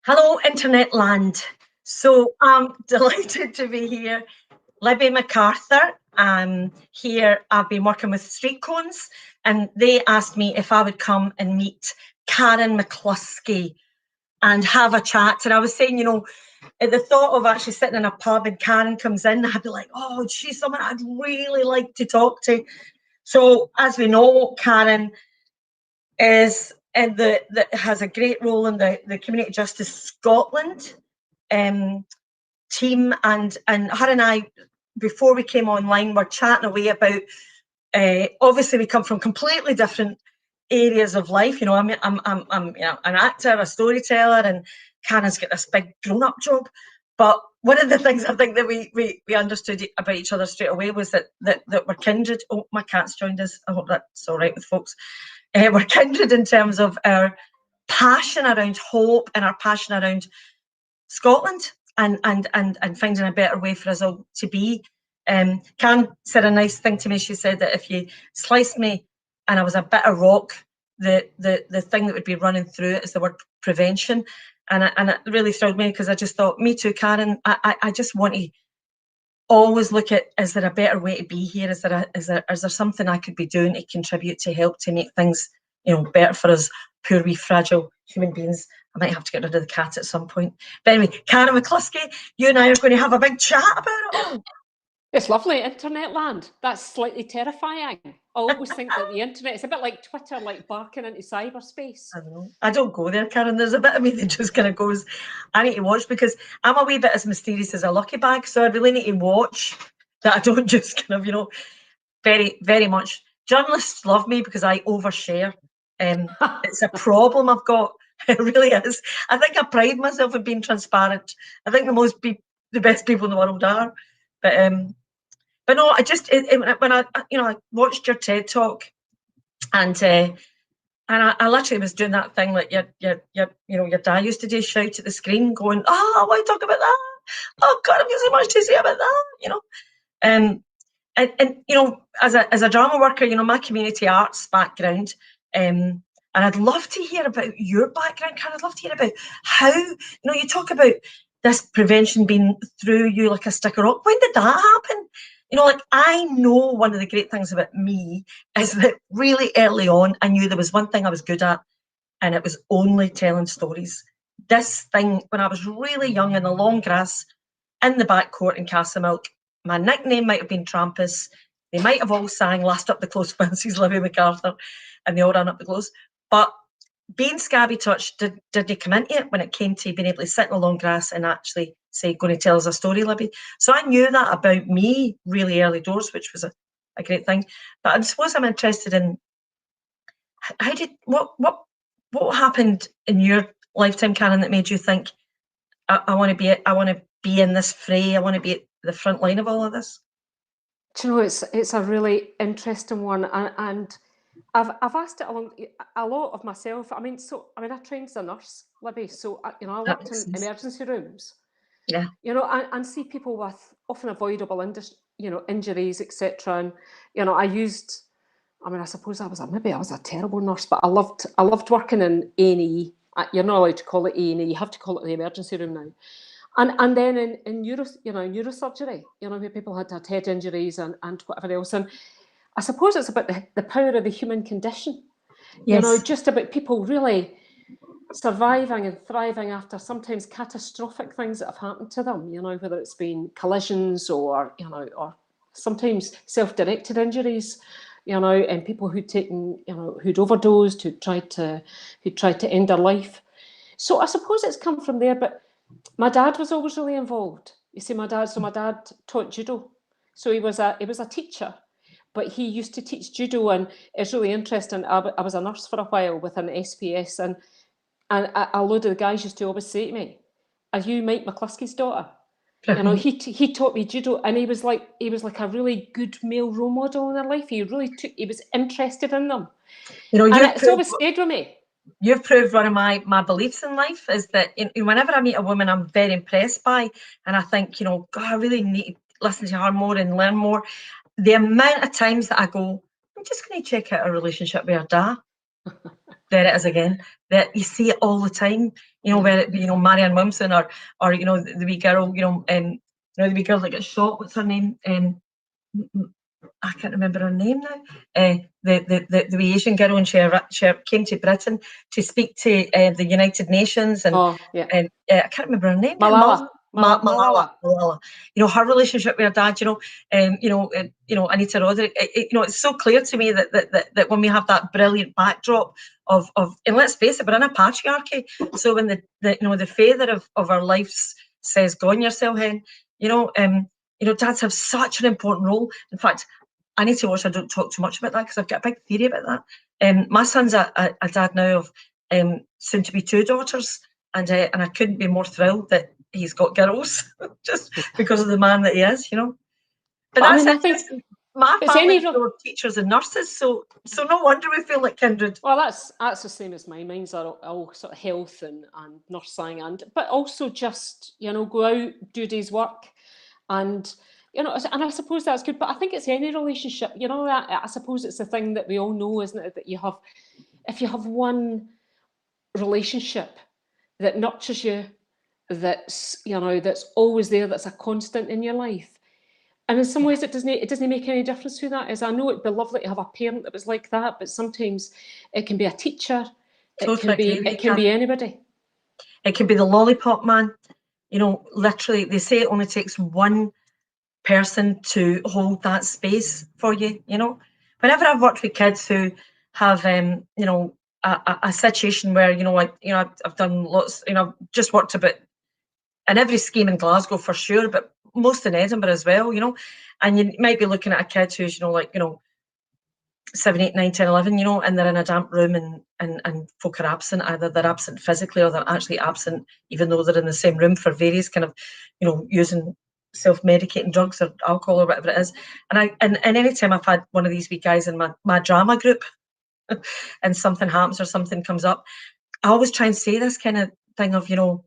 Hello, Internet land. So I'm delighted to be here. Libby McArthur. Here I've been working with StreetCones, and they asked me if I would come and meet Karyn Mccluskey and have a chat. And I was saying, at the thought of actually sitting in a pub and Karyn comes in, I'd be like, oh, she's someone I'd really like to talk to. So as we know, Karyn is and that has a great role in the Community Justice Scotland team, and her and I, before we came online, were chatting away about. Obviously, we come from completely different areas of life. I'm an actor, a storyteller, and Karyn's got this big grown-up job. But one of the things I think that we understood about each other straight away was that we're kindred. Oh, my cat's joined us. I hope that's all right with folks. We're kindred in terms of our passion around hope and our passion around Scotland and finding a better way for us all to be. Karen said a nice thing to me. She said that if you sliced me and I was a bit of rock, the thing that would be running through it is the word prevention. And it really thrilled me, because I just thought, me too, Karyn. I just want to always look at, is there a better way to be here? Is there something I could be doing to contribute, to help, to make things better for us poor wee fragile human beings? I might have to get rid of the cat at some point. But anyway, Karyn Mccluskey, you and I are going to have a big chat about it all. It's lovely, internet land. That's slightly terrifying. I always think that the internet is a bit like Twitter, like barking into cyberspace. I don't know. I don't go there, Karyn. There's a bit of me that just kind of goes, I need to watch, because I'm a wee bit as mysterious as a lucky bag. So I really need to watch that I don't just kind of, very, very much. Journalists love me because I overshare. It's a problem I've got. It really is. I think I pride myself in being transparent. I think the best people in the world are. But no, when I watched your TED talk, and I literally was doing that thing like your dad used to do, shout at the screen, going, "Oh, I want to talk about that. Oh God, I've got so much to say about that." And as a drama worker, my community arts background, and I'd love to hear about your background, Karyn. I'd love to hear about how you talk about this prevention being through you like a stick of rock. When did that happen? I know one of the great things about me is that really early on, I knew there was one thing I was good at, and it was only telling stories. This thing, when I was really young in the long grass in the back court in Castlemilk, my nickname might have been Trampus. They might have all sang Last Up the Close Fences, Libby McArthur, and they all ran up the close. But being scabby touch didn't come into it when it came to being able to sit in the long grass and actually say, going to tell us a story, Libby. So I knew that about me really early doors, which was a great thing. But I suppose I'm interested in what happened in your lifetime, Karyn, that made you think, I want to be in this fray, I want to be at the front line of all of this? Do you know, it's a really interesting one, and I've asked it a lot of myself. I trained as a nurse, Libby, so I worked in emergency rooms. Yeah. And see people with often avoidable injuries, etc. And I used. I suppose I was a terrible nurse, but I loved working in A&E. You're not allowed to call it A&E. You have to call it the emergency room now. And then in neurosurgery, where people had head injuries and whatever else. And I suppose it's about the power of the human condition. Yes. Just about people really surviving and thriving after sometimes catastrophic things that have happened to them, whether it's been collisions or sometimes self-directed injuries, and people who'd overdosed, who tried to end their life. So I suppose it's come from there, but my dad was always really involved. You see, my dad taught judo. So he was a teacher, but he used to teach judo, and it's really interesting. I was a nurse for a while with an SPS, and a load of the guys used to always say to me, "Are you Mike McCluskey's daughter?" He taught me judo, and he was like a really good male role model in their life. He was interested in them. And it's always stayed with me. You've proved one of my beliefs in life is that whenever I meet a woman I'm very impressed by, and I think, God, I really need to listen to her more and learn more. The amount of times that I go, I'm just going to check out a relationship with her dad. there it is again. That you see it all the time. You know, where it be, you know, Marianne Williamson or you know, the wee girl, you know, you know, the wee girl that got shot. What's her name? I can't remember her name now. The wee Asian girl, and she came to Britain to speak to the United Nations, and I can't remember her name. Malala. Malala. You know, her relationship with her dad. You know, Anita Roderick. You know, it's so clear to me that when we have that brilliant backdrop of, and let's face it, we're in a patriarchy. So when the father of our lives says, "Go on yourself, hen," you know, dads have such an important role. In fact, I need to watch I Don't Talk Too Much about that, because I've got a big theory about that. My son's a dad now of soon to be 2 daughters, and I couldn't be more thrilled that he's got girls just because of the man that he is, you know. But that's, I think, my family are teachers and nurses, so no wonder we feel like kindred. Well, that's the same as mine. Mine's are all sort of health and nursing, but also just, you know, go out, do a day's work, and you know, and I suppose that's good. But I think it's any relationship, you know. I suppose it's the thing that we all know, isn't it? That if you have one relationship that nurtures you, that's, you know, that's always there, that's a constant in your life. And in some ways, it doesn't make any difference who that is. I know it'd be lovely to have a parent that was like that, but sometimes it can be a teacher. It can be anybody. It can be the lollipop man. You know, literally, they say it only takes one person to hold that space for you. You know, whenever I've worked with kids who have, you know, a situation where, you know, I've done lots. You know, I've just worked about in every scheme in Glasgow for sure, but most in Edinburgh as well, you know. And you might be looking at a kid who's, you know, like, you know, 7, 8, 9, 10, 11, you know, and they're in a damp room and folk are absent. Either they're absent physically or they're actually absent even though they're in the same room for various kind of, you know, using self-medicating drugs or alcohol or whatever it is. And any time I've had one of these wee guys in my drama group and something happens or something comes up, I always try and say this kind of thing of, you know,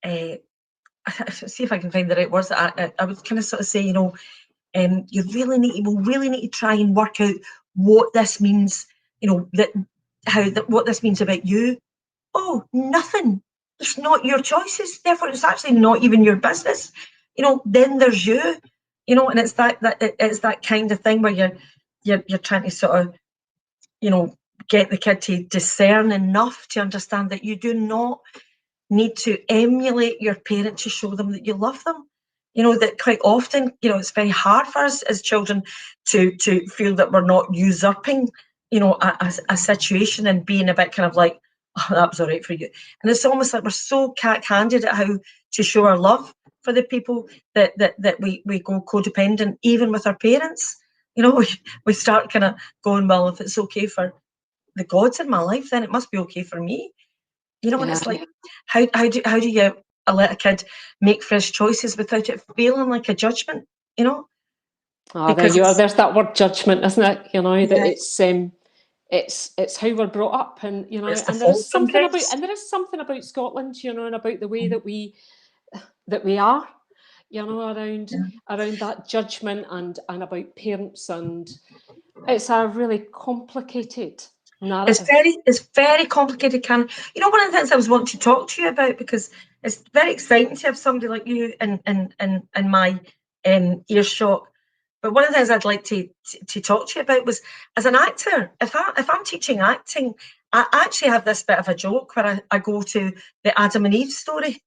see if I can find the right words. I would kind of sort of say, you know, we'll really need to try and work out what this means, you know, what this means about you. Oh, nothing. It's not your choices, therefore it's actually not even your business. You know, then there's you. You know, and it's that kind of thing where you're trying to sort of, you know, get the kid to discern enough to understand that you do not need to emulate your parent to show them that you love them. You know, that quite often, you know, it's very hard for us as children to feel that we're not usurping, you know, a situation and being a bit kind of like, oh, that was all right for you. And it's almost like we're so cack-handed at how to show our love for the people that we go codependent, even with our parents. You know, we start kind of going, well, if it's okay for the gods in my life, then it must be okay for me. You know, and it's like, how do you let a kid make fresh choices without it feeling like a judgment? You know, because there you are. There's that word judgment, isn't it? You know, that it's how we're brought up, and you know, and there is something about Scotland, you know, and about the way that we are, you know, around that judgment and about parents, and it's a really complicated narrative. It's very complicated, Karyn. You know, one of the things I was wanting to talk to you about, because it's very exciting to have somebody like you in my earshot. But one of the things I'd like to talk to you about was, as an actor, if I'm teaching acting, I actually have this bit of a joke where I go to the Adam and Eve story.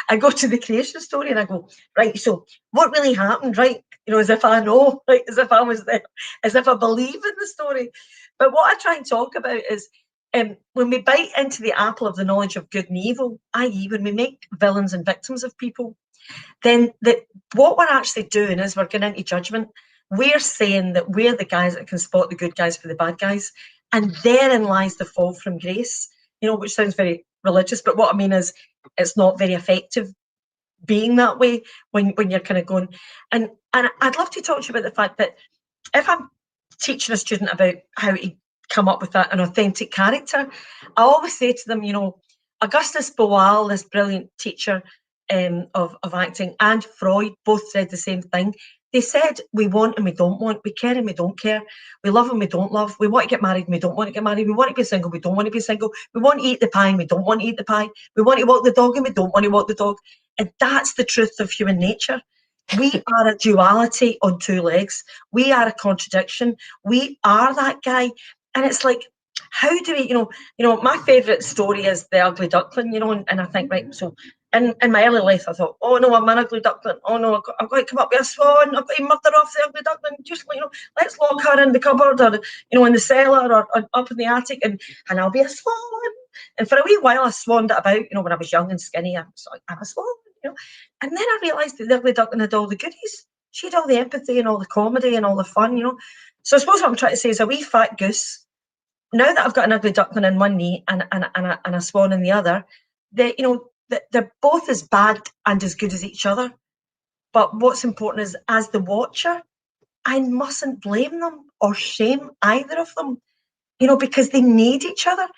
I go to the creation story and I go, right, so what really happened, right? You know, as if I know, right? As if I was there, as if I believe in the story. But what I try and talk about is when we bite into the apple of the knowledge of good and evil, i.e. when we make villains and victims of people, then what we're actually doing is we're getting into judgment. We're saying that we're the guys that can spot the good guys for the bad guys. And therein lies the fall from grace, you know, which sounds very religious, but what I mean is it's not very effective being that way when you're kind of going. And I'd love to talk to you about the fact that if I'm teaching a student about how to come up with an authentic character, I always say to them, you know, Augustus Boal, this brilliant teacher of acting, and Freud both said the same thing. they said we want and we don't want, we care and we don't care, we love and we don't love, we want to get married and we don't want to get married, we want to be single, we don't want to be single, we want to eat the pie and we don't want to eat the pie, we want to walk the dog and we don't want to walk the dog. And that's the truth of human nature. We are a duality on two legs. We are a contradiction. We are that guy. And it's like, how do we, you know, my favourite story is the ugly duckling, you know, and I think, right, so in my early life, I thought, oh no, I'm an ugly duckling. Oh no, I've got to come up with a swan. I've got to murder off the ugly duckling. Just, you know, let's lock her in the cupboard or, you know, in the cellar or up in the attic and I'll be a swan. And for a wee while, I swanned it about, you know, when I was young and skinny, I'm a swan, you know. And then I realised that the ugly duckling had all the goodies. She had all the empathy and all the comedy and all the fun, you know. So I suppose what I'm trying to say is a wee fat goose. Now that I've got an ugly duckling in one knee and a swan in the other, they, you know, they're both as bad and as good as each other. But what's important is, as the watcher, I mustn't blame them or shame either of them, you know, because they need each other.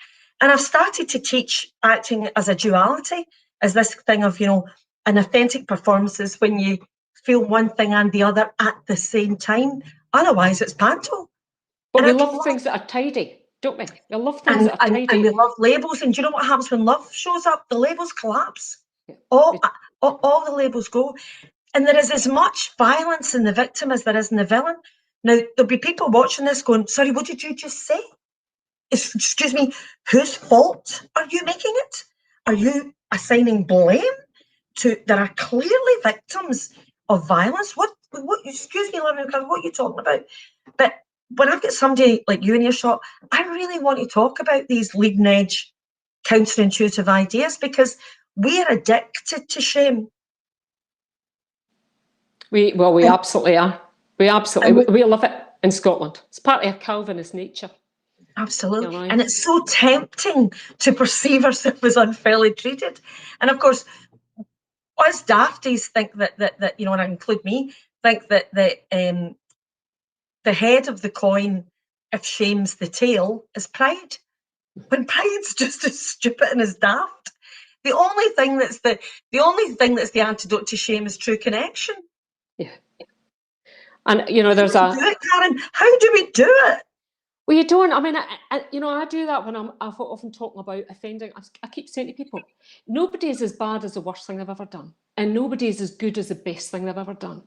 And I've started to teach acting as a duality, as this thing of, you know, an authentic performance is when you feel one thing and the other at the same time. Otherwise, it's panto. But we love things that are tidy, don't we? We love things that are tidy. And we love labels. And do you know what happens when love shows up? The labels collapse. Yeah. All the labels go. And there is as much violence in the victim as there is in the villain. Now, there'll be people watching this going, sorry, what did you just say? Excuse me, whose fault are you making it? Are you assigning blame to, there are clearly victims of violence? What excuse me, what are you talking about? But when I've got somebody like you in your shop, I really want to talk about these leading edge counterintuitive ideas because we are addicted to shame. We absolutely are. We love it in Scotland. It's part of our Calvinist nature. Absolutely. You know? And it's so tempting to perceive ourselves as unfairly treated. And of course, us dafties think that you know, and I include me, think that the head of the coin, if shame's the tail, is pride. When pride's just as stupid and as daft. The only thing that's the antidote to shame is true connection. Yeah. And you know, there's do it, Karyn? How do we do it? Well, you don't. I mean, I do that when I'm often talking about offending. I keep saying to people, nobody is as bad as the worst thing they've ever done, and nobody is as good as the best thing they've ever done.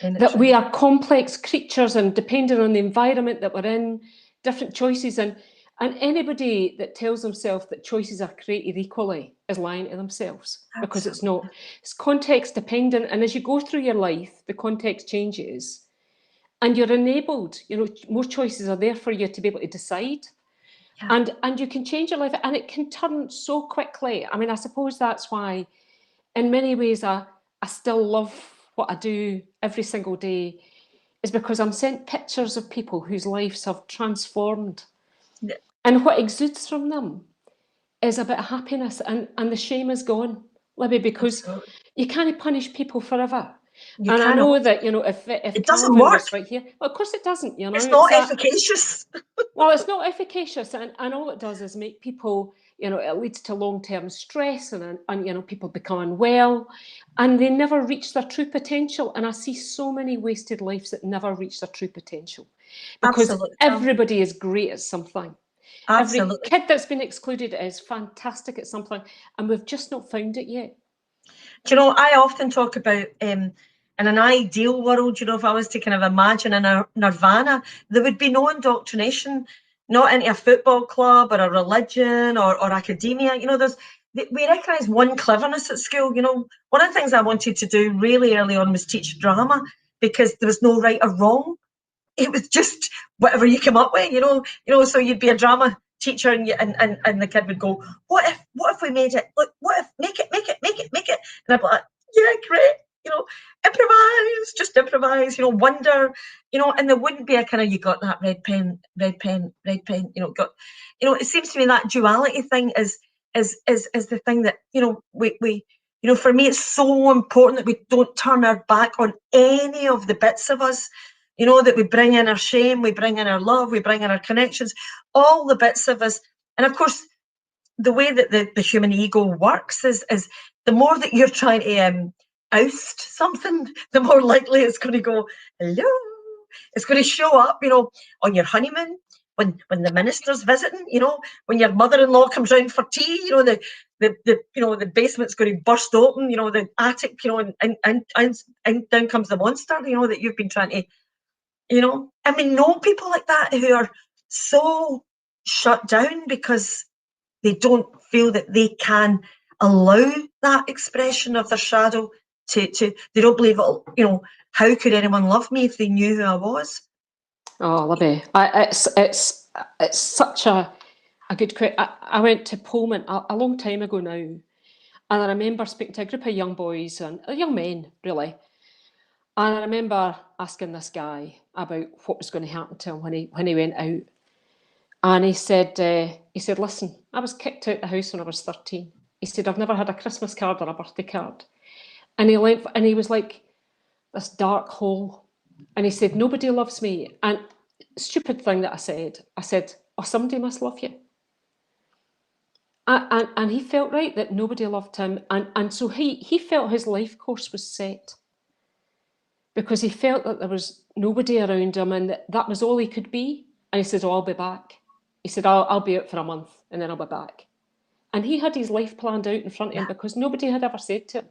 That we are complex creatures, and depending on the environment that we're in, different choices, and anybody that tells themselves that choices are created equally is lying to themselves. Absolutely. Because it's not. It's context dependent, and as you go through your life, the context changes. And you're enabled, you know, more choices are there for you to be able to decide. Yeah. And you can change your life, and it can turn so quickly. I mean, I suppose that's why, in many ways, I still love what I do every single day, is because I'm sent pictures of people whose lives have transformed. Yeah. And what exudes from them is a bit of happiness, and the shame is gone, Libby, because Absolutely. You can't punish people forever. And I know that, you know, if it doesn't work right here, well, of course it doesn't, you know. It's not efficacious. Well, it's not efficacious, and all it does is make people, you know, it leads to long-term stress and you know, people become unwell and they never reach their true potential. And I see so many wasted lives that never reach their true potential because Absolutely. Everybody is great at something. Absolutely. Every kid that's been excluded is fantastic at something, and we've just not found it yet. Do you know, I often talk about in an ideal world, you know, if I was to kind of imagine a nirvana, there would be no indoctrination, not into a football club or a religion or academia. You know, we recognise one cleverness at school. You know, one of the things I wanted to do really early on was teach drama because there was no right or wrong. It was just whatever you come up with, you know, so you'd be a drama teacher and the kid would go, what if we made it? Look, what if make it? And I'd be like, yeah, great, you know, improvise, you know, wonder, you know, and there wouldn't be a kind of, you got that red pen, you know, it seems to me that duality thing is the thing that, you know, we you know, for me, it's so important that we don't turn our back on any of the bits of us. You know, that we bring in our shame, we bring in our love, we bring in our connections, all the bits of us. And of course, the way that the human ego works is the more that you're trying to oust something, the more likely it's going to go, hello. It's going to show up, you know, on your honeymoon, when the minister's visiting, you know, when your mother-in-law comes round for tea, you know, the you know, the basement's going to burst open, you know, the attic, you know, and down comes the monster, you know, that you've been trying to, you know. And we know people like that who are so shut down because they don't feel that they can allow that expression of their shadow to they don't believe it, you know, how could anyone love me if they knew who I was? Oh, Libby, it's such a good question. I went to Pullman a long time ago now, and I remember speaking to a group of young boys and young men, really. And I remember asking this guy about what was going to happen to him when he went out. And he said, listen, I was kicked out the house when I was 13. He said, I've never had a Christmas card or a birthday card. And he was like this dark hole. And he said, nobody loves me. And stupid thing that I said, oh, somebody must love you. And he felt right that nobody loved him. And so he felt his life course was set, because he felt that there was nobody around him and that was all he could be. And he said, oh, I'll be back. He said, I'll be out for a month and then I'll be back. And he had his life planned out in front of him because nobody had ever said to him,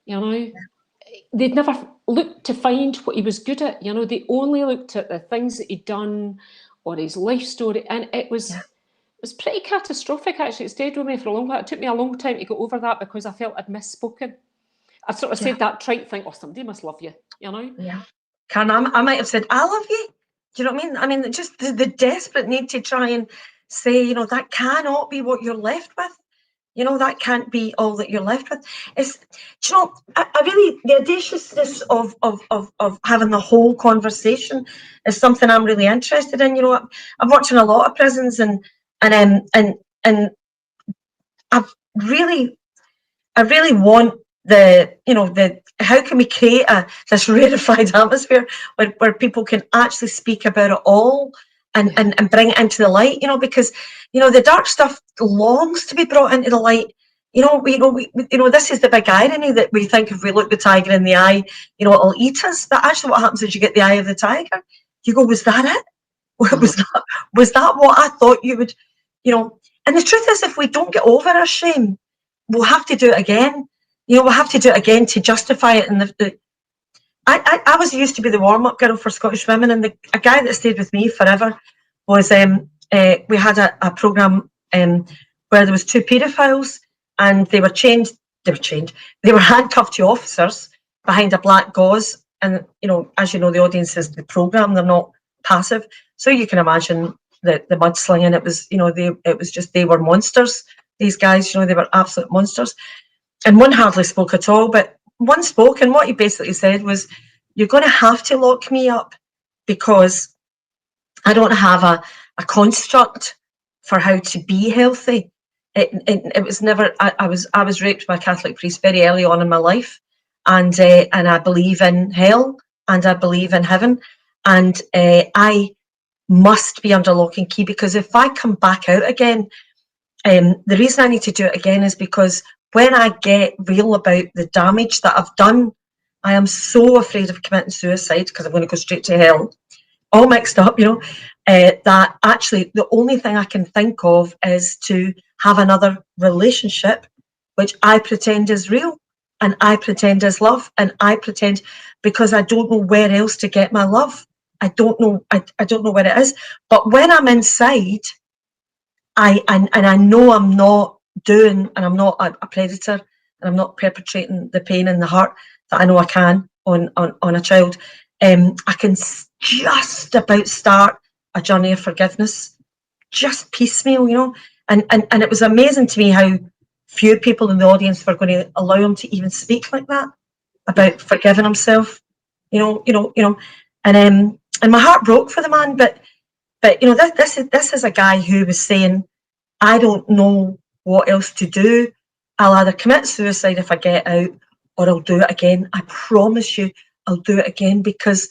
you know, they'd never looked to find what he was good at. You know, they only looked at the things that he'd done or his life story. And it was pretty catastrophic, actually. It stayed with me for a long time. It took me a long time to get over that because I felt I'd misspoken. I sort of said that trite thing, oh, somebody must love you, you know? Yeah. Karyn, I might have said, I love you. Do you know what I mean? I mean, just the desperate need to try and say, you know, that cannot be what you're left with. You know, that can't be all that you're left with. It's, do you know, I really, the audaciousness of having the whole conversation is something I'm really interested in. You know, I'm watching a lot of prisons and I really want how can we create this rarefied atmosphere where people can actually speak about it all and bring it into the light, you know, because, you know, the dark stuff longs to be brought into the light. You know, this is the big irony that we think if we look the tiger in the eye, you know, it'll eat us. But actually what happens is you get the eye of the tiger. You go, was that it? Was that what I thought you would, you know? And the truth is, if we don't get over our shame, we'll have to do it again. You know, we'll have to do it again to justify it. And I was used to be the warm-up girl for Scottish women, and a guy that stayed with me forever was we had a programme where there was two paedophiles, and they were handcuffed to officers behind a black gauze. And, you know, as you know, the audience is the programme, they're not passive. So you can imagine the mudslinging. It was, you know, they were monsters. These guys, you know, they were absolute monsters. And one hardly spoke at all, but one spoke, and what he basically said was, you're going to have to lock me up because I don't have a construct for how to be healthy. It was never, I was raped by a Catholic priest very early on in my life, and I believe in hell and I believe in heaven, and I must be under lock and key, because if I come back out again, the reason I need to do it again is because when I get real about the damage that I've done, I am so afraid of committing suicide because I'm going to go straight to hell, all mixed up, you know, that actually the only thing I can think of is to have another relationship, which I pretend is real and I pretend is love, and I pretend, because I don't know where else to get my love. I don't know where it is. But when I'm inside, I know I'm not doing, and I'm not a predator, and I'm not perpetrating the pain and the hurt that I know I can on a child. I can just about start a journey of forgiveness, just piecemeal, you know. And it was amazing to me how few people in the audience were going to allow him to even speak like that about forgiving himself, you know. And my heart broke for the man, but you know, this is a guy who was saying, I don't know what else to do. I'll either commit suicide if I get out, or I'll do it again. I promise you, I'll do it again, because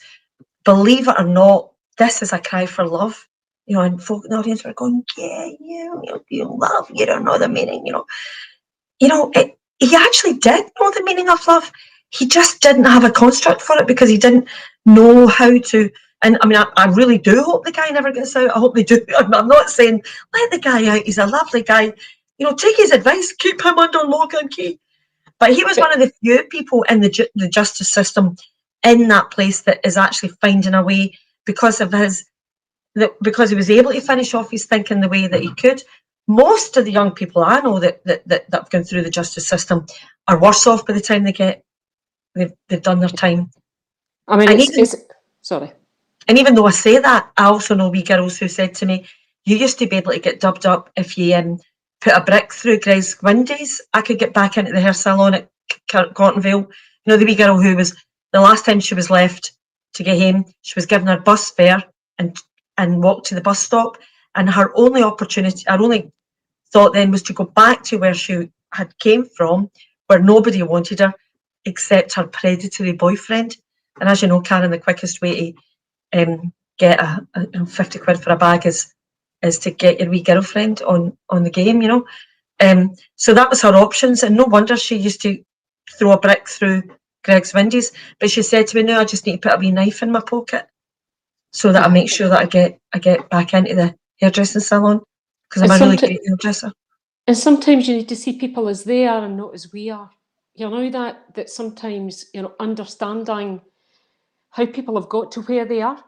believe it or not, this is a cry for love. You know, and folk in the audience were going, yeah, you love, you don't know the meaning, you know. he actually did know the meaning of love. He just didn't have a construct for it because he didn't know how to. And I mean, I really do hope the guy never gets out. I hope they do. I'm not saying let the guy out. He's a lovely guy. You know, take his advice. Keep him under lock and key. But he was one of the few people in the justice system in that place that is actually finding a way because of because he was able to finish off his thinking the way that he could. Most of the young people I know that have gone through the justice system are worse off by the time they've done their time. I mean, sorry. And even though I say that, I also know wee girls who said to me, you used to be able to get dubbed up if you put a brick through Greg's windows. I could get back into the hair salon at Cottonville. You know, the wee girl who was, the last time she was left to get home, she was given her bus fare and walked to the bus stop. And her only opportunity, her only thought then was to go back to where she had came from, where nobody wanted her except her predatory boyfriend. And as you know, Karen, the quickest way to get a 50 quid for a bag is to get your wee girlfriend on the game, you know. So that was her options, and no wonder she used to throw a brick through Greg's windows. But she said to me, "No, I just need to put a wee knife in my pocket so that I make sure that I get back into the hairdressing salon because I'm a really great hairdresser." And sometimes you need to see people as they are and not as we are. You know that sometimes, you know, understanding how people have got to where they are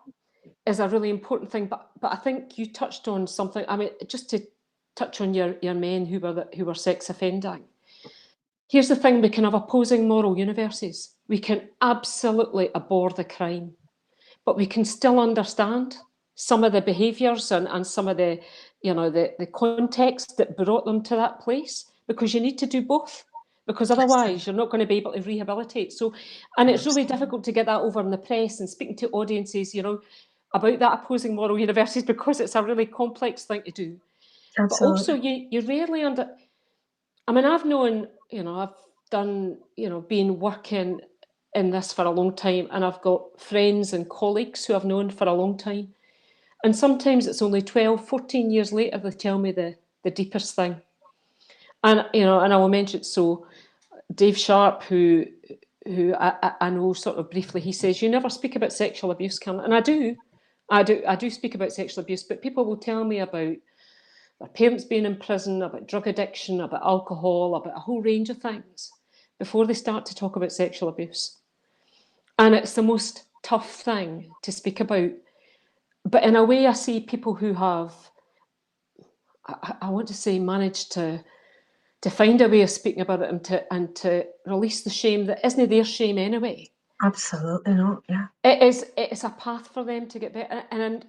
is a really important thing. But I think you touched on something. I mean, just to touch on your men who were sex offending. Here's the thing: we can have opposing moral universes. We can absolutely abhor the crime, but we can still understand some of the behaviours and some of the, you know, the context that brought them to that place, because you need to do both, because otherwise you're not going to be able to rehabilitate. So, and it's really difficult to get that over in the press and speaking to audiences, you know, about that opposing moral universes, because it's a really complex thing to do. Absolutely. But also you rarely I mean, I've known, you know, I've done, you know, been working in this for a long time, and I've got friends and colleagues who I've known for a long time. And sometimes it's only 12, 14 years later they tell me the deepest thing. And, you know, and I will mention, so Dave Sharp, who I know sort of briefly, he says, you never speak about sexual abuse, Karyn. And I do speak about sexual abuse, but people will tell me about their parents being in prison, about drug addiction, about alcohol, about a whole range of things before they start to talk about sexual abuse. And it's the most tough thing to speak about. But in a way, I see people who have, I want to say, managed to find a way of speaking about it and to release the shame that isn't their shame anyway. Absolutely not, yeah. It's a path for them to get better. And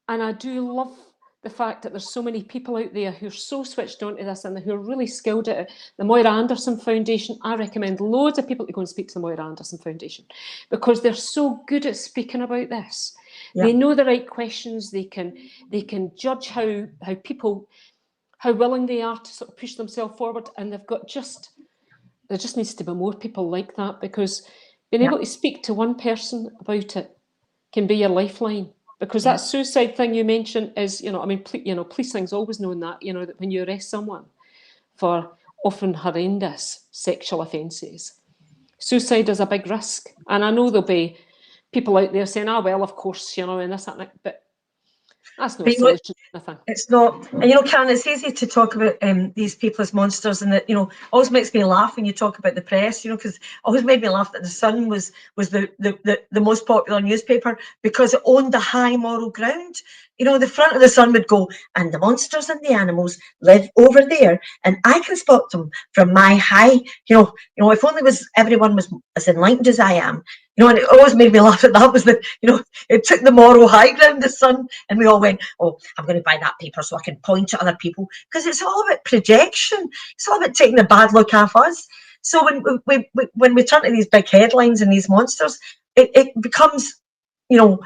I do love the fact that there's so many people out there who are so switched on to this and who are really skilled at it. The Moira Anderson Foundation, I recommend loads of people to go and speak to the Moira Anderson Foundation, because they're so good at speaking about this. Yeah. They know the right questions. They can judge how willing they are to sort of push themselves forward. And there just needs to be more people like that, because being able to speak to one person about it can be your lifeline. Because that suicide thing you mentioned is, you know, I mean, policing's always known that, you know, that when you arrest someone for often horrendous sexual offences, suicide is a big risk. And I know there'll be people out there saying, well, of course, you know, and this, and that, but that's not a solution. It's not. And, you know, Karen, it's easy to talk about these people as monsters, and that, you know, always makes me laugh when you talk about the press, you know, because it always made me laugh that the Sun was the most popular newspaper because it owned the high moral ground. You know, the front of the Sun would go, and the monsters and the animals live over there, and I can spot them from my high, you know, if only everyone was as enlightened as I am. You know, and it always made me laugh that that was it took the moral high ground, the Sun, and we all went, oh, I'm going to buy that paper so I can point at other people, because it's all about projection. It's all about taking the bad look off us. So when we turn to these big headlines and these monsters, it becomes, you know,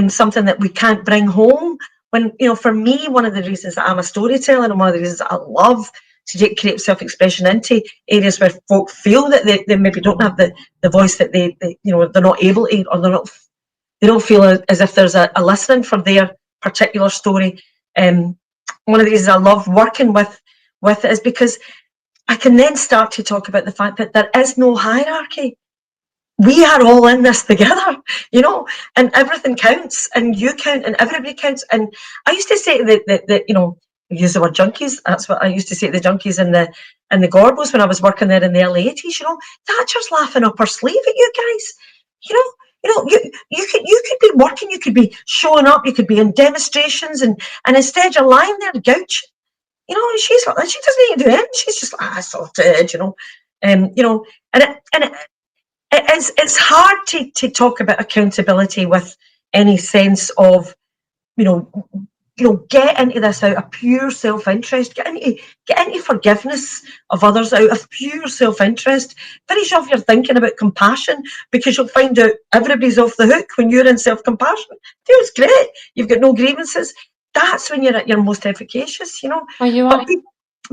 something that we can't bring home. When, you know, for me, one of the reasons that I'm a storyteller and one of the reasons that I love to take creative self-expression into areas where folk feel that they maybe don't have the voice that they you know, they're not able to, or they don't feel as if there's a listening for their particular story. One of the reasons I love working with it is because I can then start to talk about the fact that there is no hierarchy. We are all in this together, you know, and everything counts, and you count, and everybody counts. And I used to say that you know, use the word junkies. That's what I used to say to the junkies in the Gorbals when I was working there in the early 80s. You know, Thatcher's laughing up her sleeve at you guys. You could be working, you could be showing up, you could be in demonstrations, and instead you're lying there gouching. You know, she's like, she doesn't need to do anything. She's just like, sorted, you know. You know, it's hard to talk about accountability with any sense of, you know, get into this out of pure self-interest, get into forgiveness of others out of pure self-interest. Finish off your thinking about compassion, because you'll find out everybody's off the hook when you're in self-compassion. Feels great. You've got no grievances. That's when you're at your most efficacious, you know. Are you?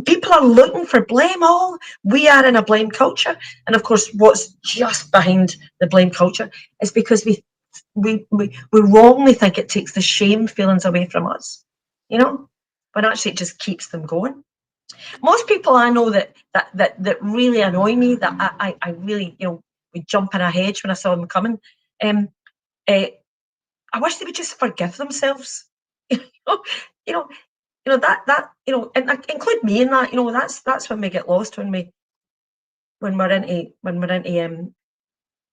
People are looking for blame. All we are in a blame culture, and of course, what's just behind the blame culture is because we wrongly think it takes the shame feelings away from us, you know, but actually it just keeps them going. Most people I know that really annoy me, that I really, you know, would jump in a hedge when I saw them coming. I wish they would just forgive themselves. you know, that and include me in that. You know, that's when we get lost, when we're into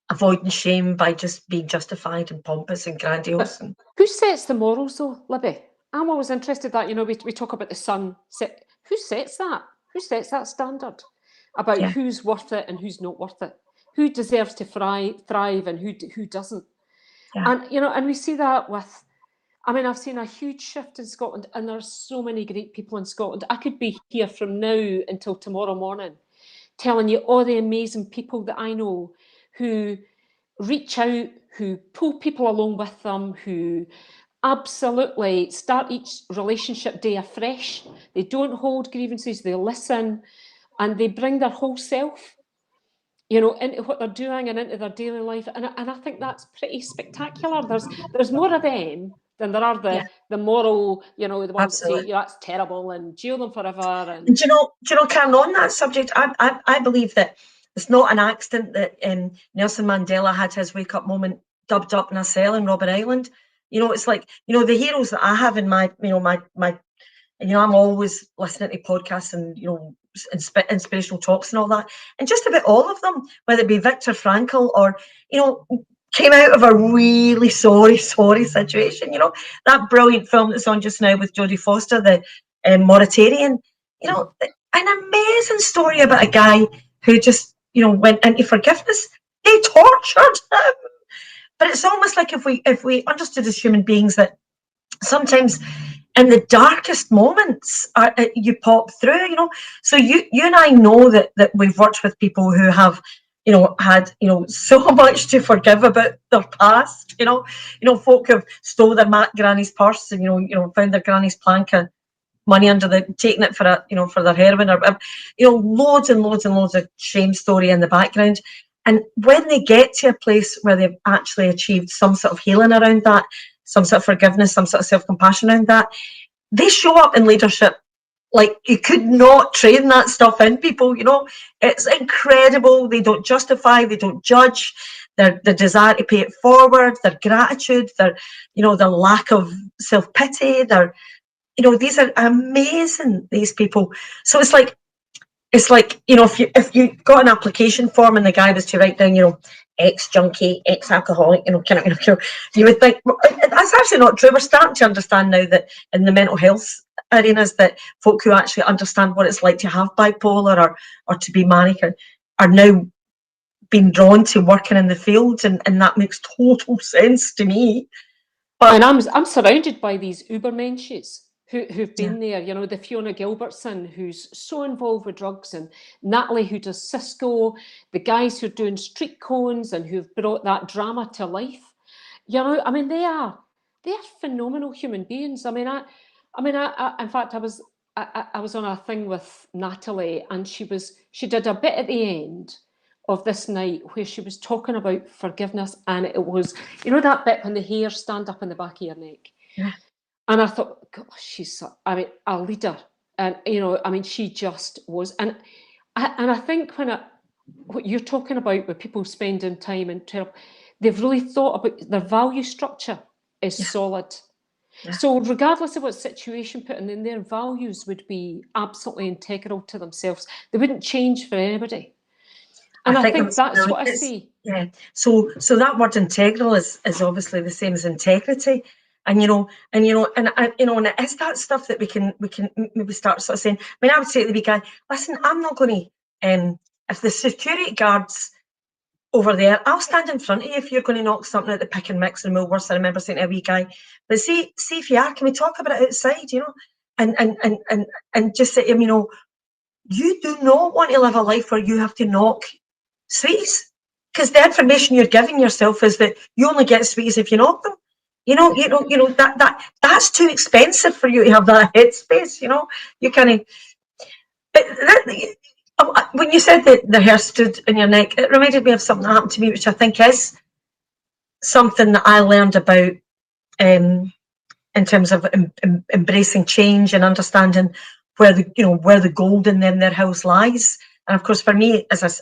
avoiding shame by just being justified and pompous and grandiose. And who sets the morals though, Libby? I'm always interested that, you know, we talk about the sun. Who sets that? Who sets that standard about who's worth it and who's not worth it? Who deserves to thrive and who doesn't? Yeah. And, you know, and we see that with, I mean, I've seen a huge shift in Scotland, and there's so many great people in Scotland. I could be here from now until tomorrow morning telling you all the amazing people that I know who reach out, who pull people along with them, who absolutely start each relationship day afresh. They don't hold grievances, they listen, and they bring their whole self, you know, into what they're doing and into their daily life. And I think that's pretty spectacular. There's more of them than there are the moral, you know, the ones Absolutely. that say, yeah, that's terrible and jail them forever. And do you know, Karen, on that subject, I believe that it's not an accident that Nelson Mandela had his wake up moment dubbed up in a cell in Robben Island. You know, it's like, you know, the heroes that I have in my, you know, my, you know, I'm always listening to podcasts and, you know, inspirational talks and all that. And just about all of them, whether it be Viktor Frankl or, you know, came out of a really sorry situation. You know, that brilliant film that's on just now with Jodie Foster, the Mauritanian, you know, an amazing story about a guy who just, you know, went into forgiveness. They tortured him. But it's almost like if we understood as human beings that sometimes in the darkest moments you pop through, you know. So you and I know that we've worked with people who have, you know, had, you know, so much to forgive about their past, you know, folk who've stole their granny's purse and, you know, found their granny's plank of money under taking it for a, you know, for their heroin, or, you know, loads and loads and loads of shame story in the background. And when they get to a place where they've actually achieved some sort of healing around that, some sort of forgiveness, some sort of self-compassion around that, they show up in leadership like you could not train that stuff in people, you know. It's incredible. They don't justify, they don't judge, their desire to pay it forward, their gratitude, their, you know, their lack of self-pity, their, you know, these are amazing, these people. So it's like, you know, if you got an application form and the guy was to write down, you know, ex-junkie, ex-alcoholic, you know, kind of, you know, you would think, well, that's actually not true. We're starting to understand now that in the mental health arenas, that folk who actually understand what it's like to have bipolar or to be manic are now being drawn to working in the field, and that makes total sense to me. But and I'm surrounded by these Ubermensches who've been there, you know, the Fiona Gilbertson, who's so involved with drugs, and Natalie, who does Cisco, the guys who are doing StreetCones and who've brought that drama to life. You know, I mean, they are phenomenal human beings. I mean, in fact, I was on a thing with Natalie, and she did a bit at the end of this night where she was talking about forgiveness, and it was, you know, that bit when the hairs stand up in the back of your neck. Yeah. And I thought, gosh, she's, I mean, a leader. And, you know, I mean, she just was. And And I think what you're talking about with people spending time in therapy, they've really thought about their value structure is solid. Yeah. So regardless of what situation put in, their values would be absolutely integral to themselves. They wouldn't change for anybody. And I think that's what I see. Yeah. So that word integral is obviously the same as integrity. And and it is that stuff that we can maybe start sort of saying. I mean, I would say to the wee guy, listen, I'm not going to if the security guards over there, I'll stand in front of you if you're going to knock something at the pick and mix in Millworth. I remember saying to a wee guy, but see if you are, can we talk about it outside, and just say to him, you do not want to live a life where you have to knock sweeties, because the information you're giving yourself is that you only get sweeties if you knock them. That's too expensive for you to have that headspace. You kind of. But when you said that the hair stood in your neck, it reminded me of something that happened to me, which I think is something that I learned about in terms of embracing change and understanding where the gold in their house lies. And of course, for me, as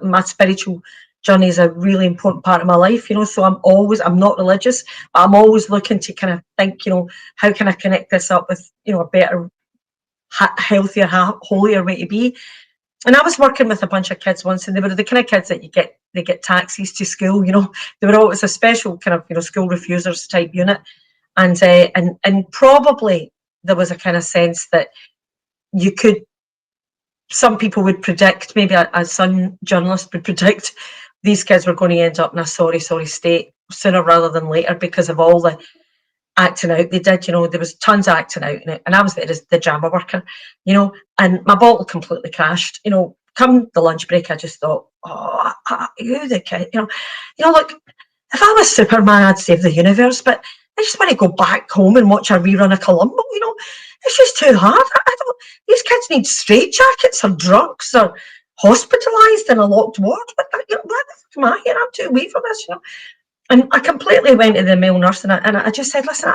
my spiritual journey is a really important part of my life. So I'm not religious, but I'm always looking to kind of think, how can I connect this up with, a better, healthier, holier way to be. And I was working with a bunch of kids once, and they were the kind of kids that they get taxis to school. They were always a special kind of school refusers type unit, and probably there was a kind of sense that some people would predict, maybe a Sun journalist would predict, these kids were going to end up in a sorry state sooner rather than later because of all the acting out they did. There was tons of acting out in it, and I was there as the drama worker, and my bottle completely crashed. Come the lunch break, I just thought, you the kid, look, if I was Superman, I'd save the universe, but I just want to go back home and watch a rerun of Columbo. It's just too hard. These kids need straitjackets or drugs or hospitalised in a locked ward. But why the fuck am I here? I'm too wee for this, And I completely went to the male nurse and I just said, listen,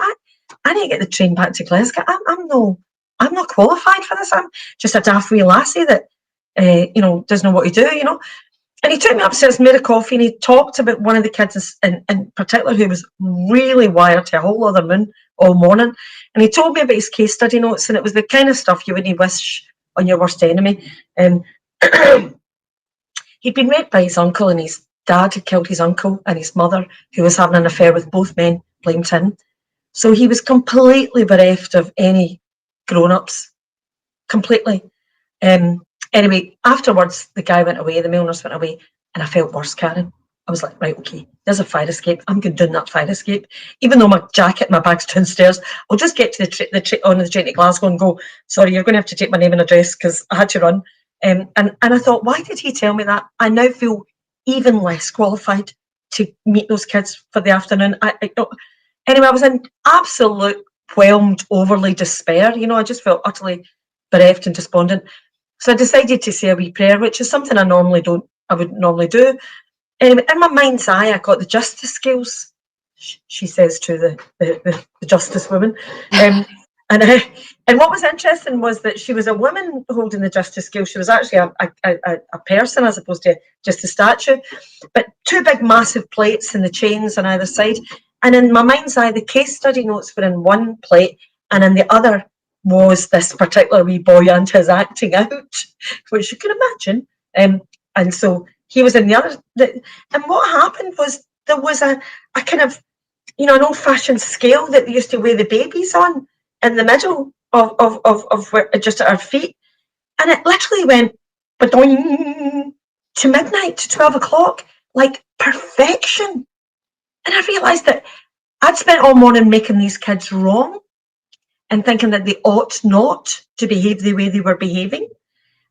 I need to get the train back to Glasgow. I'm not qualified for this. I'm just a daft wee lassie that doesn't know what to do, And he took me upstairs, made a coffee, and he talked about one of the kids in particular who was really wired to a whole other moon all morning. And he told me about his case study notes, and it was the kind of stuff you wouldn't wish on your worst enemy. He'd been raped by his uncle, and his dad had killed his uncle, and his mother, who was having an affair with both men, blamed him. So he was completely bereft of any grown-ups, completely. Anyway, afterwards, the guy went away, the male nurse went away, and I felt worse, Karyn. I was like, right, okay, there's a fire escape. I'm going down that fire escape. Even though my jacket and my bag's downstairs, I'll just get to on the train to Glasgow and go, sorry, you're going to have to take my name and address because I had to run. And I thought, why did he tell me that? I now feel even less qualified to meet those kids for the afternoon. Anyway, I was in absolute whelmed, overly despair. I just felt utterly bereft and despondent. So I decided to say a wee prayer, which is something I wouldn't normally do. Anyway, in my mind's eye, I got the justice scales, she says to the justice woman. And what was interesting was that she was a woman holding the justice scale. She was actually a person as opposed to just a statue. But two big massive plates and the chains on either side. And in my mind's eye, the case study notes were in one plate, and in the other was this particular wee boy and his acting out, which you can imagine. And so he was in the other. And what happened was there was a kind of, an old-fashioned scale that they used to weigh the babies on in the middle of where, just at our feet. And it literally went to midnight, to 12 o'clock, like perfection. And I realised that I'd spent all morning making these kids wrong and thinking that they ought not to behave the way they were behaving.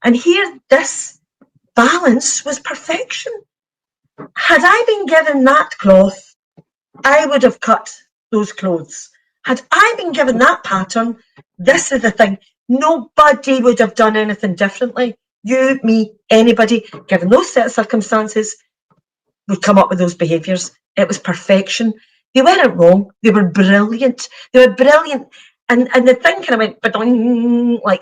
And here, this balance was perfection. Had I been given that cloth, I would have cut those clothes. Had I been given that pattern, this is the thing. Nobody would have done anything differently. You, me, anybody, given those set of circumstances, would come up with those behaviours. It was perfection. They weren't wrong. They were brilliant. They were brilliant. And the thing kind of went,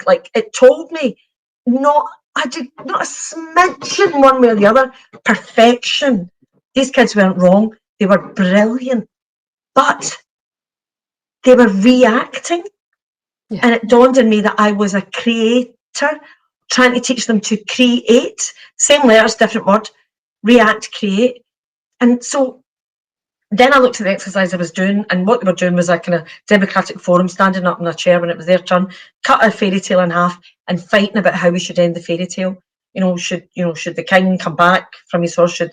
like it told me not I did not a smidgen one way or the other. Perfection. These kids weren't wrong. They were brilliant. But they were reacting. Yeah. And it dawned on me that I was a creator, trying to teach them to create. Same letters, different word. React, create. And so then I looked at the exercise I was doing, and what they were doing was a kind of democratic forum, standing up in a chair when it was their turn, cut a fairy tale in half, and fighting about how we should end the fairy tale. Should the king come back from his horse? Should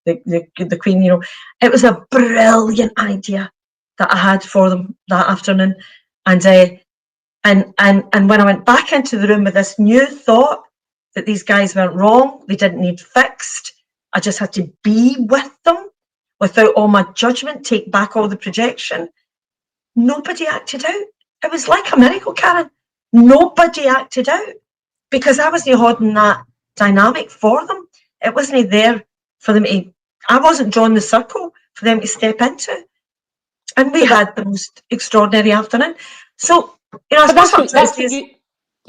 the queen? It was a brilliant idea that I had for them that afternoon, and when I went back into the room with this new thought that these guys weren't wrong, they didn't need fixed. I just had to be with them without all my judgment, take back all the projection. Nobody acted out. It was like a miracle, Karyn. Nobody acted out because I wasn't holding that dynamic for them. It wasn't there for them to, I wasn't drawing the circle for them to step into. And we had the most extraordinary afternoon. So, but that's what you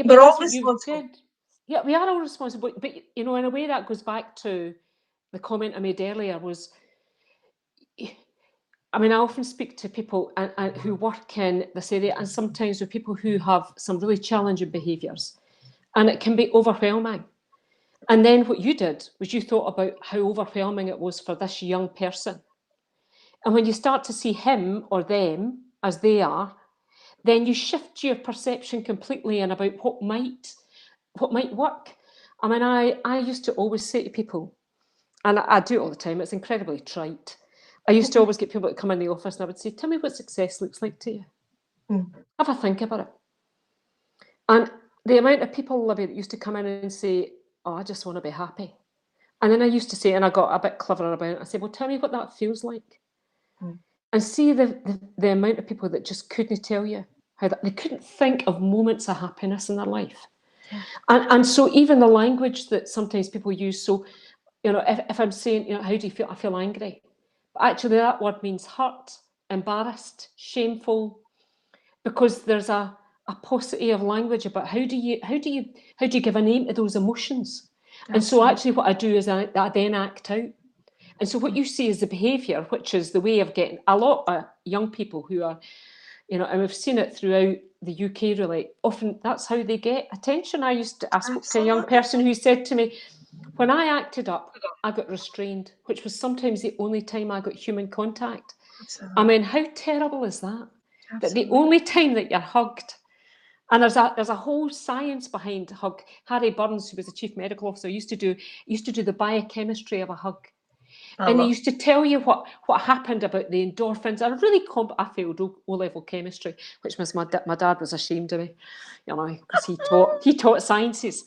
we're all responsible. Yeah, we are all responsible. But, in a way that goes back to the comment I made earlier was, I often speak to people who work in this area, and sometimes with people who have some really challenging behaviours, and it can be overwhelming. And then what you did was you thought about how overwhelming it was for this young person. And when you start to see him or them as they are, then you shift your perception completely and about what might work. I used to always say to people, and I do it all the time, it's incredibly trite. I used to always get people to come in the office and I would say, tell me what success looks like to you. Have a think about it. And the amount of people, Libby, that used to come in and say, oh, I just want to be happy. And then I used to say, and I got a bit cleverer about it, I said, well, tell me what that feels like. And see the amount of people that just couldn't tell you how that, they couldn't think of moments of happiness in their life. Yeah. And so even the language that sometimes people use, so, if I'm saying, how do you feel? I feel angry. But actually that word means hurt, embarrassed, shameful, because there's a paucity of language about how do you give a name to those emotions. Absolutely. And so actually what I do is I then act out. And so what you see is the behaviour, which is the way of getting a lot of young people who are, and we've seen it throughout the UK really, often that's how they get attention. I used to ask a young person who said to me, when I acted up, I got restrained, which was sometimes the only time I got human contact. Absolutely. How terrible is that? Absolutely. That the only time that you're hugged, and there's a whole science behind hug. Harry Burns, who was the chief medical officer, used to do the biochemistry of a hug. And he used to tell you what happened about the endorphins. I failed O-level chemistry, which was my dad was ashamed of me, because he taught sciences,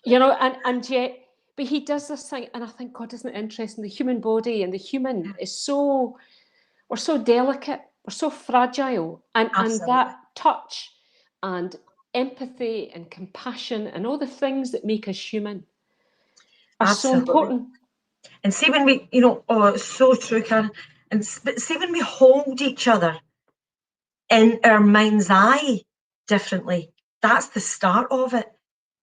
and yet, but he does this thing, and I think, God, isn't it interesting? The human body and the human is we're so delicate, we're so fragile, and that touch and empathy and compassion and all the things that make us human are so important. And see when we, it's so true, Karyn. And see when we hold each other in our mind's eye differently, that's the start of it.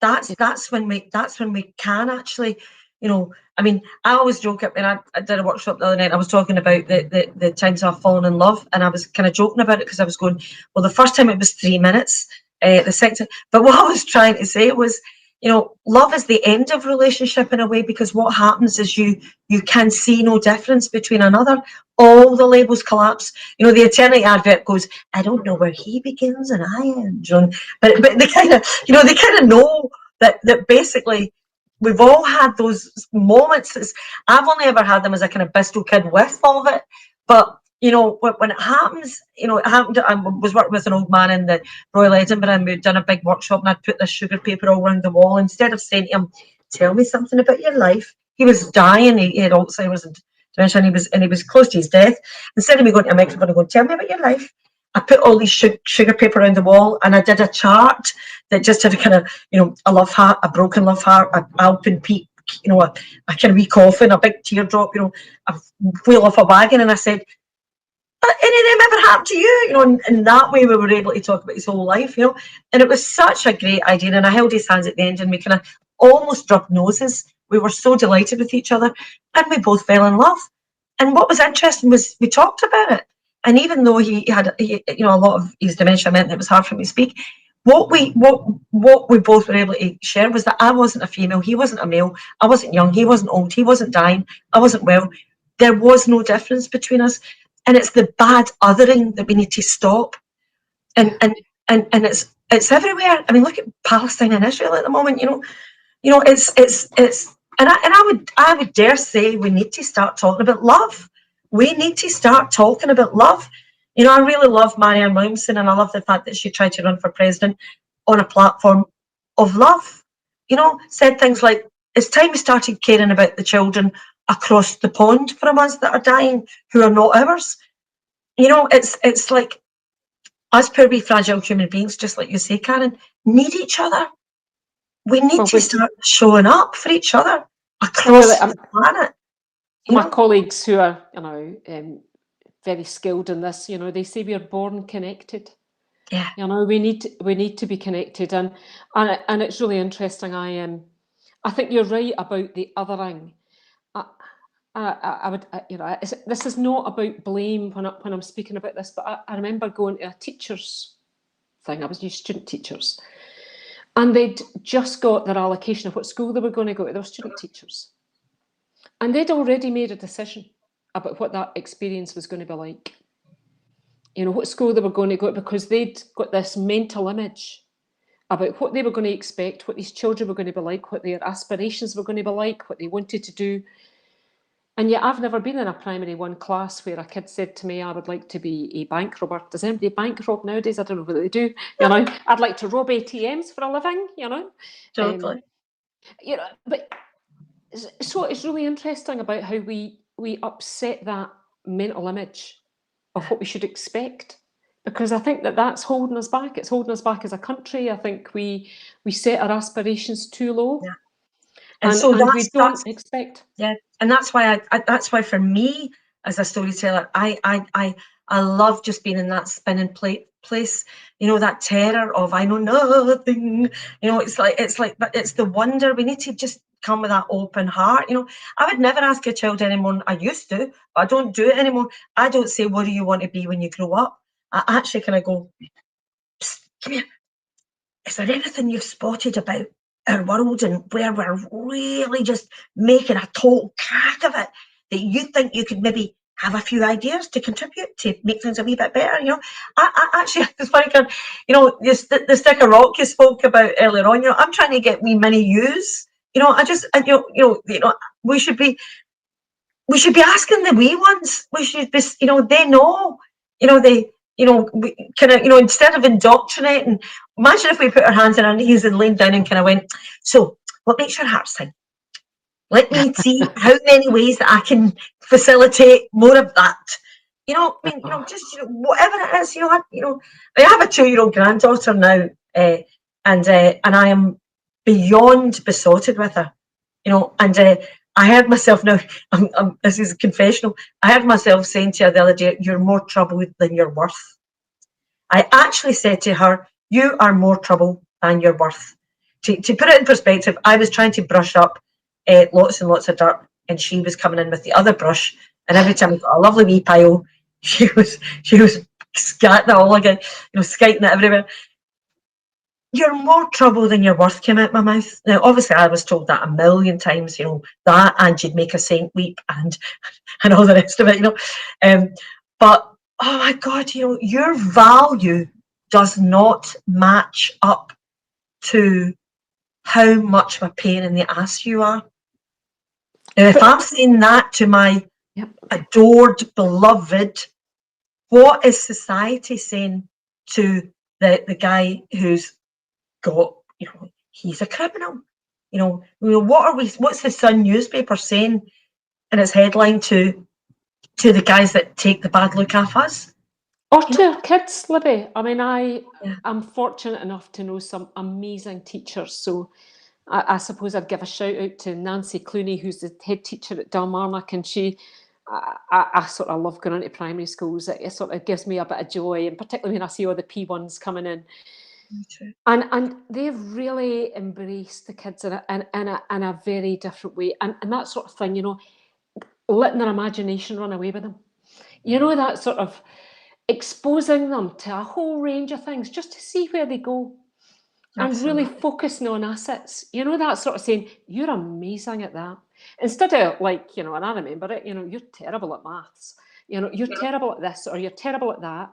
That's when we can actually, I always joke it when I did a workshop the other night. I was talking about the times I've fallen in love, and I was kind of joking about it because I was going, well, the first time it was 3 minutes, the second time, but what I was trying to say was, love is the end of relationship in a way, because what happens is you can see no difference between another. All the labels collapse. The eternity advert goes, I don't know where he begins and I end. But they kind of know that basically we've all had those moments. I've only ever had them as a kind of Bristol kid with all of it. But when it happens, it happened. I was working with an old man in the Royal Edinburgh, and we'd done a big workshop, and I'd put this sugar paper all around the wall. Instead of saying to him, tell me something about your life, he was dying, he had Alzheimer's and dementia, and he was close to his death. Instead of me going to a microphone and going, tell me about your life, I put all these sugar paper around the wall, and I did a chart that just had a kind of, a love heart, a broken love heart, an Alpine peak, a kind of wee coffin, a big teardrop, a wheel off a wagon, and I said, any of them ever happened to you? You know, in that way we were able to talk about his whole life, you know. And it was such a great idea. And I held his hands at the end and we kind of almost rubbed noses. We were so delighted with each other and we both fell in love. And what was interesting was we talked about it. And even though he had, you know, a lot of his dementia meant that it was hard for him to speak, what we both were able to share was that I wasn't a female, he wasn't a male, I wasn't young, he wasn't old, he wasn't dying, I wasn't well. There was no difference between us. And it's the bad othering that we need to stop. And it's everywhere. I mean, look at Palestine and Israel at the moment, you know. You know, it's and I would dare say we need to start talking about love. We need to start talking about love. You know, I really love Marianne Williamson, and I love the fact that she tried to run for president on a platform of love. You know, said things like, it's time we started caring about the children across the pond from us that are dying, who are not ours. You know, it's like us poor wee fragile human beings, just like you say, Karyn, need each other. We need to start showing up for each other across the planet. My colleagues who are, you know, very skilled in this, you know, they say we are born connected. Yeah. You know, we need to be connected, and it's really interesting. I think you're right about the othering. I would, you know, this is not about blame when I'm speaking about this, but I remember going to a teachers thing. I was used student teachers, and they'd just got their allocation of what school they were going to go to. They were student teachers, and they'd already made a decision about what that experience was going to be like. You know, what school they were going to go to, because they'd got this mental image about what they were going to expect, what these children were going to be like, what their aspirations were going to be like, what they wanted to do. And yet I've never been in a primary one class where a kid said to me, I would like to be a bank robber. Does anybody bank rob nowadays? I don't know what they do. You know, I'd like to rob ATMs for a living, you know. Totally. You know, but so it's really interesting about how we upset that mental image of what we should expect. Because I think that's holding us back. It's holding us back as a country. I think we set our aspirations too low. Yeah. And so we don't expect. Yeah, and that's why that's why for me as a storyteller, I love just being in that spinning place. You know, that terror of I know nothing. You know, it's like, but it's the wonder. We need to just come with that open heart. You know, I would never ask a child anymore. I used to, but I don't do it anymore. I don't say, what do you want to be when you grow up? I actually kind of go, come here. Is there anything you've spotted about our world and where we're really just making a total crack of it, that you think you could maybe have a few ideas to contribute to make things a wee bit better? You know, I actually, it's funny, you know, the stick of rock you spoke about earlier on, you know, I'm trying to get wee mini yous. You know, we should be asking the wee ones. We should be, you know, they know, you know, we kind of, you know, instead of indoctrinating, imagine if we put our hands on our knees and leaned down and kind of went, so what makes your heart sing? Let me see how many ways that I can facilitate more of that. You know, I mean, you know, just, you know, whatever it is, you know, I have a 2-year-old granddaughter now, and I am beyond besotted with her, you know, and I heard myself now, this is a confessional, I heard myself saying to her the other day, you're more trouble than you're worth. I actually said to her, you are more trouble than you're worth. To put it in perspective, I was trying to brush up lots and lots of dirt, and she was coming in with the other brush, and every time we got a lovely wee pile, she was scatting it all again, you know, skiting it everywhere. You're more trouble than you're worth came out my mouth. Now, obviously, I was told that a million times, you know, that, and you'd make a saint weep, and all the rest of it, you know. But, oh my God, you know, your value does not match up to how much of a pain in the ass you are. Now, if I'm saying that to my adored, beloved, what is society saying to the guy who's got, you know, he's a criminal? You know, what's the Sun newspaper saying in its headline to the guys that take the bad look off us? Or to our kids, Libby. I mean, I'm fortunate enough to know some amazing teachers. So I suppose I'd give a shout out to Nancy Clooney, who's the head teacher at Dalmarnock, and she I sort of love going into primary schools. It sort of gives me a bit of joy, and particularly when I see all the P1s coming in. Me too. And they've really embraced the kids in a very different way. And that sort of thing, you know, letting their imagination run away with them. You know, that sort of exposing them to a whole range of things just to see where they go. Absolutely. And really focusing on assets. You know, that sort of saying, you're amazing at that. Instead of like, you know, and I remember it, you know, you're terrible at maths. You know, you're terrible at this or you're terrible at that.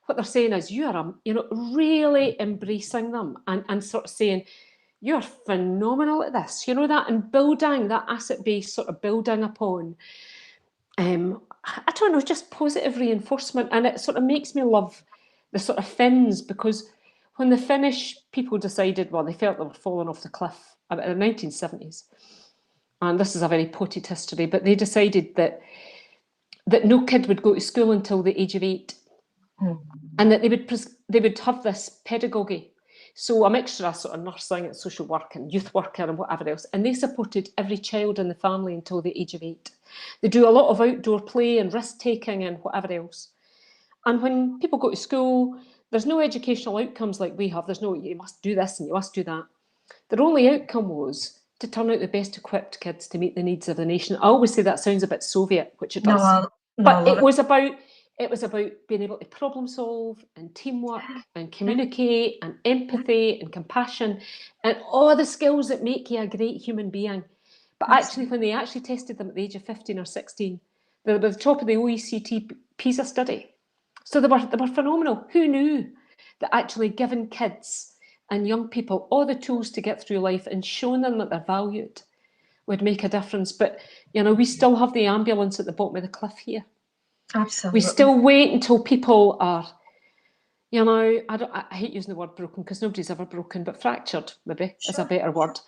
What they're saying is you are, you know, really embracing them and sort of saying, you're phenomenal at this. You know, that, and building that asset base, sort of building upon, I don't know, just positive reinforcement. And it sort of makes me love the sort of Finns, because when the Finnish people decided, well, they felt they were falling off the cliff about the 1970s. And this is a very potted history, but they decided that no kid would go to school until the age of 8. And that they would have this pedagogy. So a mixture of sort of nursing and social work and youth worker and whatever else. And they supported every child in the family until the age of 8. They do a lot of outdoor play and risk taking and whatever else. And when people go to school, there's no educational outcomes like we have. There's no, you must do this and you must do that. Their only outcome was to turn out the best equipped kids to meet the needs of the nation. I always say that sounds a bit Soviet, which it does. But it was about being able to problem solve and teamwork and communicate and empathy and compassion and all the skills that make you a great human being. But actually, when they actually tested them at the age of 15 or 16, they were at the top of the OECD PISA study. So they were phenomenal. Who knew that actually giving kids and young people all the tools to get through life and showing them that they're valued would make a difference? But, you know, we still have the ambulance at the bottom of the cliff here. Absolutely. We still wait until people are, you know, I hate using the word broken because nobody's ever broken, but fractured maybe is a better word.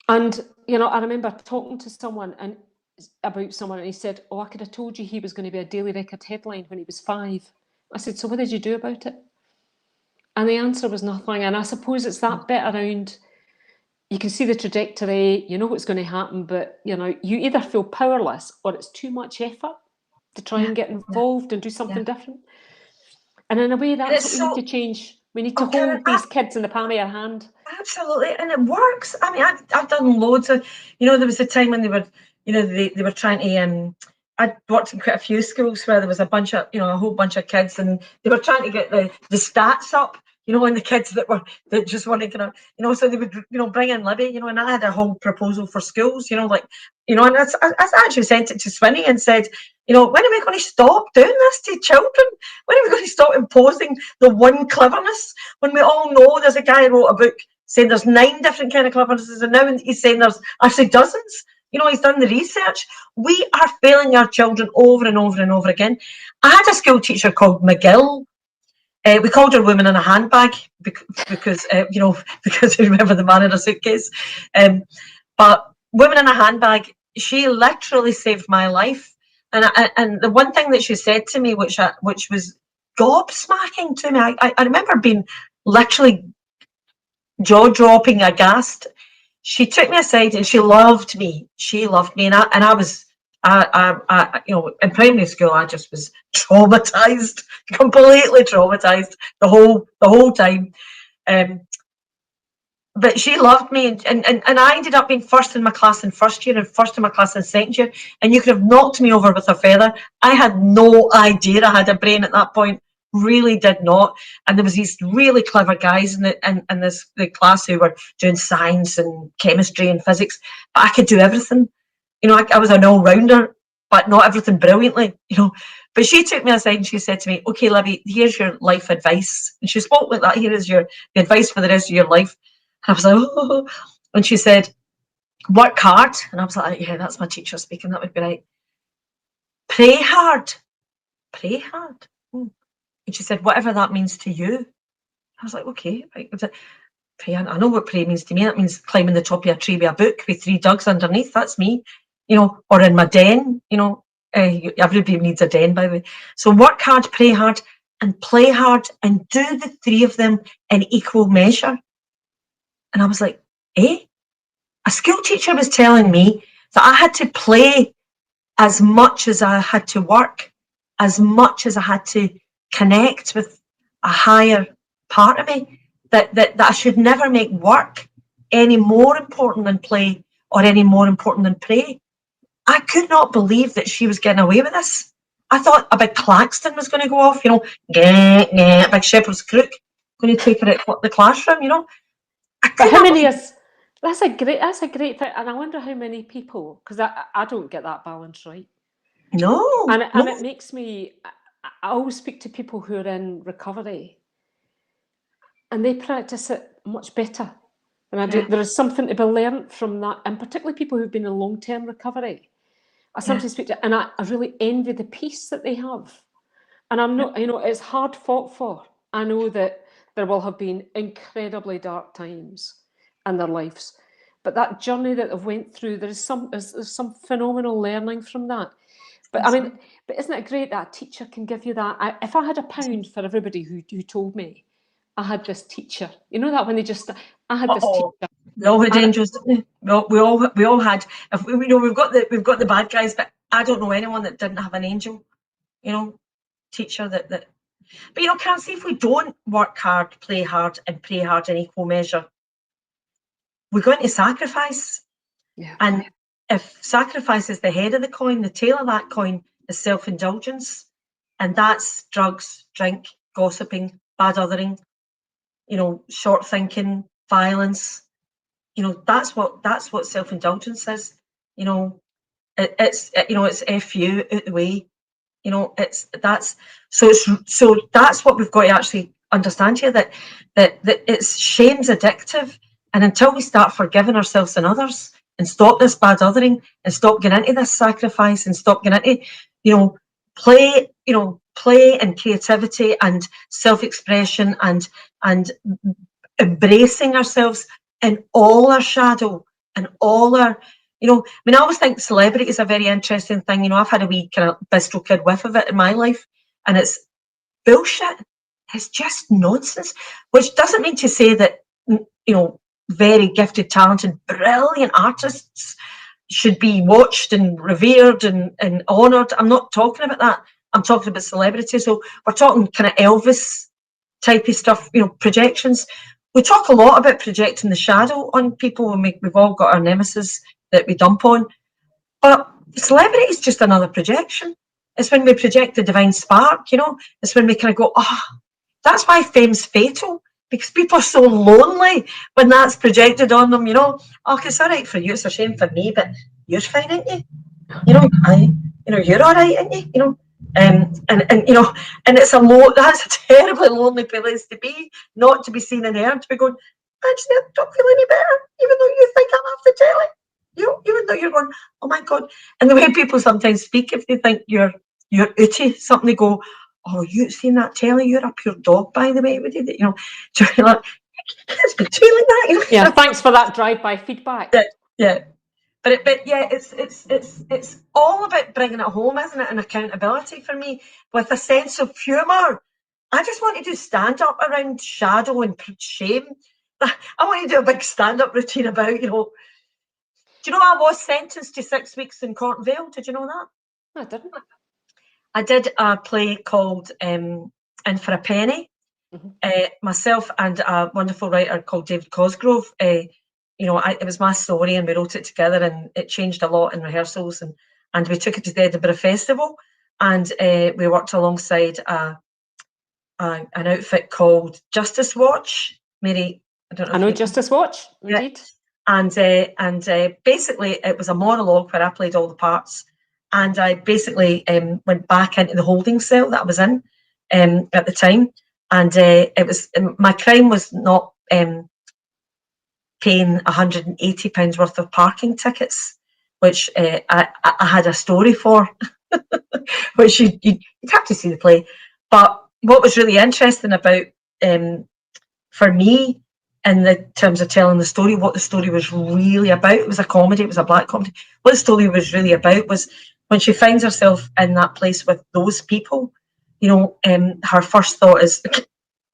And, you know, I remember talking to someone about someone and he said, oh, I could have told you he was going to be a Daily Record headline when he was 5. I said, so what did you do about it? And the answer was nothing. And I suppose it's that bit around, you can see the trajectory, you know what's going to happen, but, you know, you either feel powerless or it's too much effort to try and get involved and do something different. And in a way, that's what we need to change. We need to hold these kids in the palm of your hand. Absolutely, and it works. I mean, I've done loads of, you know, there was a time when they were, you know, they were trying to, I'd worked in quite a few schools where there was a bunch of, you know, a whole bunch of kids, and they were trying to get the stats up, you know, and the kids that just wanted kind of, you know, so they would, you know, bring in Libby, you know, and I had a whole proposal for schools, you know, like, you know, and I actually sent it to Swinney and said, you know, when are we going to stop doing this to children? When are we going to stop imposing the one cleverness when we all know there's a guy who wrote a book saying there's 9 different kind of clevernesses, and now he's saying there's actually dozens. You know, he's done the research. We are failing our children over and over and over again. I had a school teacher called McGill. We called her Woman in a Handbag because you know, because you remember the man in a suitcase. But Woman in a Handbag, she literally saved my life. And the one thing that she said to me, which was gobsmacking to me, I remember being literally jaw-dropping, aghast. She took me aside and she loved me. She loved me, and I was, you know, in primary school, I just was traumatized, completely traumatized the whole time. But she loved me, and I ended up being first in my class in first year and first in my class in second year. And you could have knocked me over with a feather. I had no idea I had a brain at that point. Really did not. And there was these really clever guys in the class who were doing science and chemistry and physics. But I could do everything. You know, I was an all-rounder, but not everything brilliantly, you know. But she took me aside and she said to me, okay, Libby, here's your life advice. And she spoke like that. Here is the advice for the rest of your life. And I was like, oh. And she said, work hard. And I was like, yeah, that's my teacher speaking. That would be right. Pray hard. Pray hard. And she said, whatever that means to you. I was like, okay. Right. I was like, pray. I know what pray means to me. That means climbing the top of a tree with a book with 3 dogs underneath. That's me. You know, or in my den, you know. Everybody needs a den, by the way. So work hard, pray hard, and play hard, and do the 3 of them in equal measure. And I was like, eh? A school teacher was telling me that I had to play as much as I had to work, as much as I had to connect with a higher part of me, that I should never make work any more important than play or any more important than pray. I could not believe that she was getting away with this. I thought a big klaxon was going to go off, you know, a big shepherd's crook going to take her out the classroom, you know. But how many is, that's a great thing, and I wonder how many people, because I don't get that balance right. No. And it makes me, I always speak to people who are in recovery, and they practice it much better than I do. There is something to be learned from that, and particularly people who've been in long-term recovery. I sometimes speak to, and I really envy the peace that they have. And I'm not, you know, it's hard fought for. I know that there will have been incredibly dark times in their lives, but that journey that they've went through, there's some phenomenal learning from that. But I mean, but isn't it great that a teacher can give you that? If I had £1 for everybody who told me I had this teacher, you know that when they just, I had this teacher. We all had angels, didn't we? We all had. If we, you know, we've got the bad guys, but I don't know anyone that didn't have an angel, you know, teacher that. But you know, can't see if we don't work hard, play hard, and pray hard in equal measure, we're going to sacrifice. Yeah. And if sacrifice is the head of the coin, the tail of that coin is self-indulgence, and that's drugs, drink, gossiping, bad othering, you know, short thinking, violence. You know, that's what self-indulgence is. You know, it's F you out the way. You know, that's what we've got to actually understand here, that it's shame's addictive, and until we start forgiving ourselves and others and stop this bad othering and stop getting into this sacrifice and stop getting into, you know, play and creativity and self-expression and embracing ourselves in all our shadow and all our, you know, I mean, I always think celebrity is a very interesting thing. You know, I've had a wee kind of bistro kid whiff of it in my life, and it's bullshit. It's just nonsense, which doesn't mean to say that, you know, very gifted, talented, brilliant artists should be watched and revered and honoured. I'm not talking about that. I'm talking about celebrity. So we're talking kind of Elvis type of stuff, you know, projections. We talk a lot about projecting the shadow on people, and we've all got our nemesis that we dump on. But celebrity is just another projection. It's when we project the divine spark, you know. It's when we kind of go, that's why fame's fatal, because people are so lonely when that's projected on them, you know. It's all right for you, it's a shame for me, but you're fine, ain't you? You know, you're all right, ain't you? You know. And you know, and that's a terribly lonely place to be, not to be seen and heard, to be going, actually, I don't feel any better, even though you think I'm off the telly. You know, even though you're going, oh my God. And the way people sometimes speak, if they think you're outy, something, they go, oh, you seen that telly? You're a pure dog, by the way, would you? You know, so you're like, it's been like that. You know? Yeah, thanks for that drive-by feedback. Yeah. But yeah, it's all about bringing it home, isn't it? And accountability for me, with a sense of humour. I just want to do stand-up around shadow and shame. I want to do a big stand-up routine about, you know. Do you know I was sentenced to 6 weeks in Court Vale? Did you know that? I didn't. I did a play called In for a Penny. Myself and a wonderful writer called David Cosgrove. You know, it was my story, and we wrote it together, and it changed a lot in rehearsals, and we took it to the Edinburgh Festival, and we worked alongside an outfit called Justice Watch. Mary, I don't know. I know Justice Watch, indeed. And basically, it was a monologue where I played all the parts, and I basically went back into the holding cell that I was in at the time, and it was my crime was not paying £180 worth of parking tickets, which I had a story for, which you'd have to see the play. But what was really interesting about, for me, in the terms of telling the story, what the story was really about, it was a comedy, it was a black comedy. What the story was really about was when she finds herself in that place with those people, you know, her first thought is,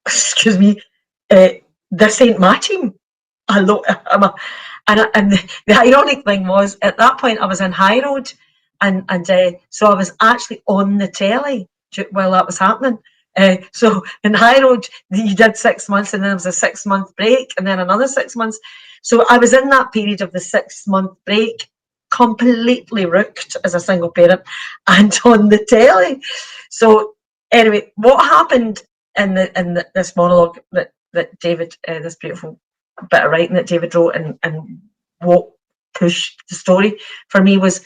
excuse me, this ain't my team. And the ironic thing was, at that point, I was in High Road, So I was actually on the telly while that was happening. So in High Road, you did 6 months, and then there was a 6-month break, and then another 6 months. So I was in that period of the 6-month break, completely rooked as a single parent and on the telly. So anyway, what happened in this monologue that David, this beautiful bit of writing that David wrote, and what pushed the story for me was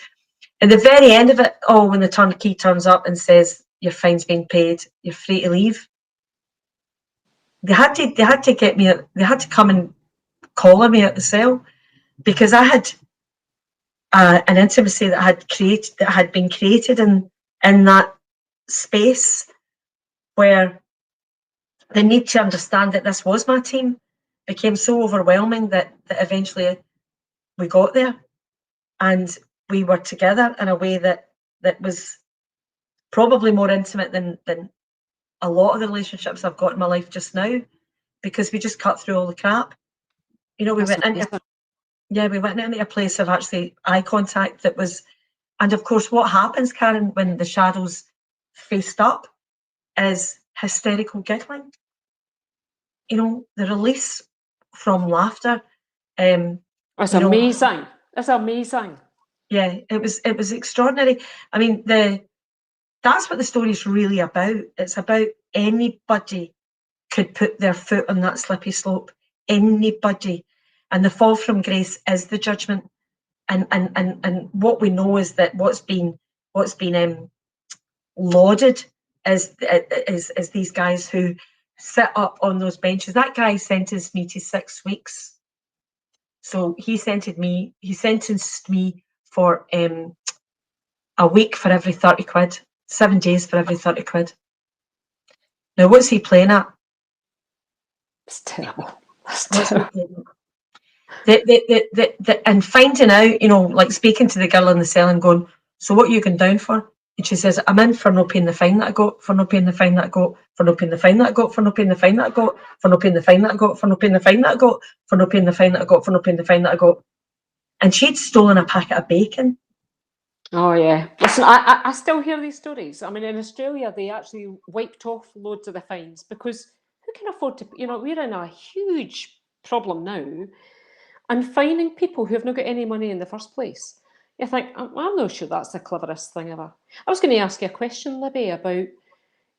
at the very end of it, when the turnkey turns up and says your fine's been paid, you're free to leave. They had to get me. They had to come and collar me at the cell, because I had an intimacy that had been created in that space, where the need to understand that this was my team became so overwhelming that eventually we got there, and we were together in a way that was probably more intimate than a lot of the relationships I've got in my life just now, because we just cut through all the crap. We went into a place of actually eye contact that was, and of course what happens, Karyn, when the shadows faced up is hysterical giggling. The release from laughter. It's amazing. It's amazing. Yeah, it was extraordinary. I mean, that's what the story is really about. It's about anybody could put their foot on that slippy slope. Anybody. And the fall from grace is the judgment. And what we know is that what's been lauded is these guys who sit up on those benches. That guy sentenced me to 6 weeks. So he sentenced me for a week for every 30 quid, 7 days for every 30 quid. Now, what's he playing at? It's terrible. And finding out, like speaking to the girl in the cell and going, so what are you going down for? And she says, I'm in for no paying the fine that I got, for no paying the fine that I got, for no paying the fine that I got, for no paying the fine that I got, for no paying the fine that I got, for no paying the fine that I got, for no paying the fine that I got, for no paying the fine that I got. And she'd stolen a packet of bacon. Oh yeah. Listen, I still hear these stories. I mean, in Australia, they actually wiped off loads of the fines, because who can afford to, we're in a huge problem now, and fining people who have not got any money in the first place. You think, I'm not sure that's the cleverest thing ever. I was going to ask you a question, Libby, about,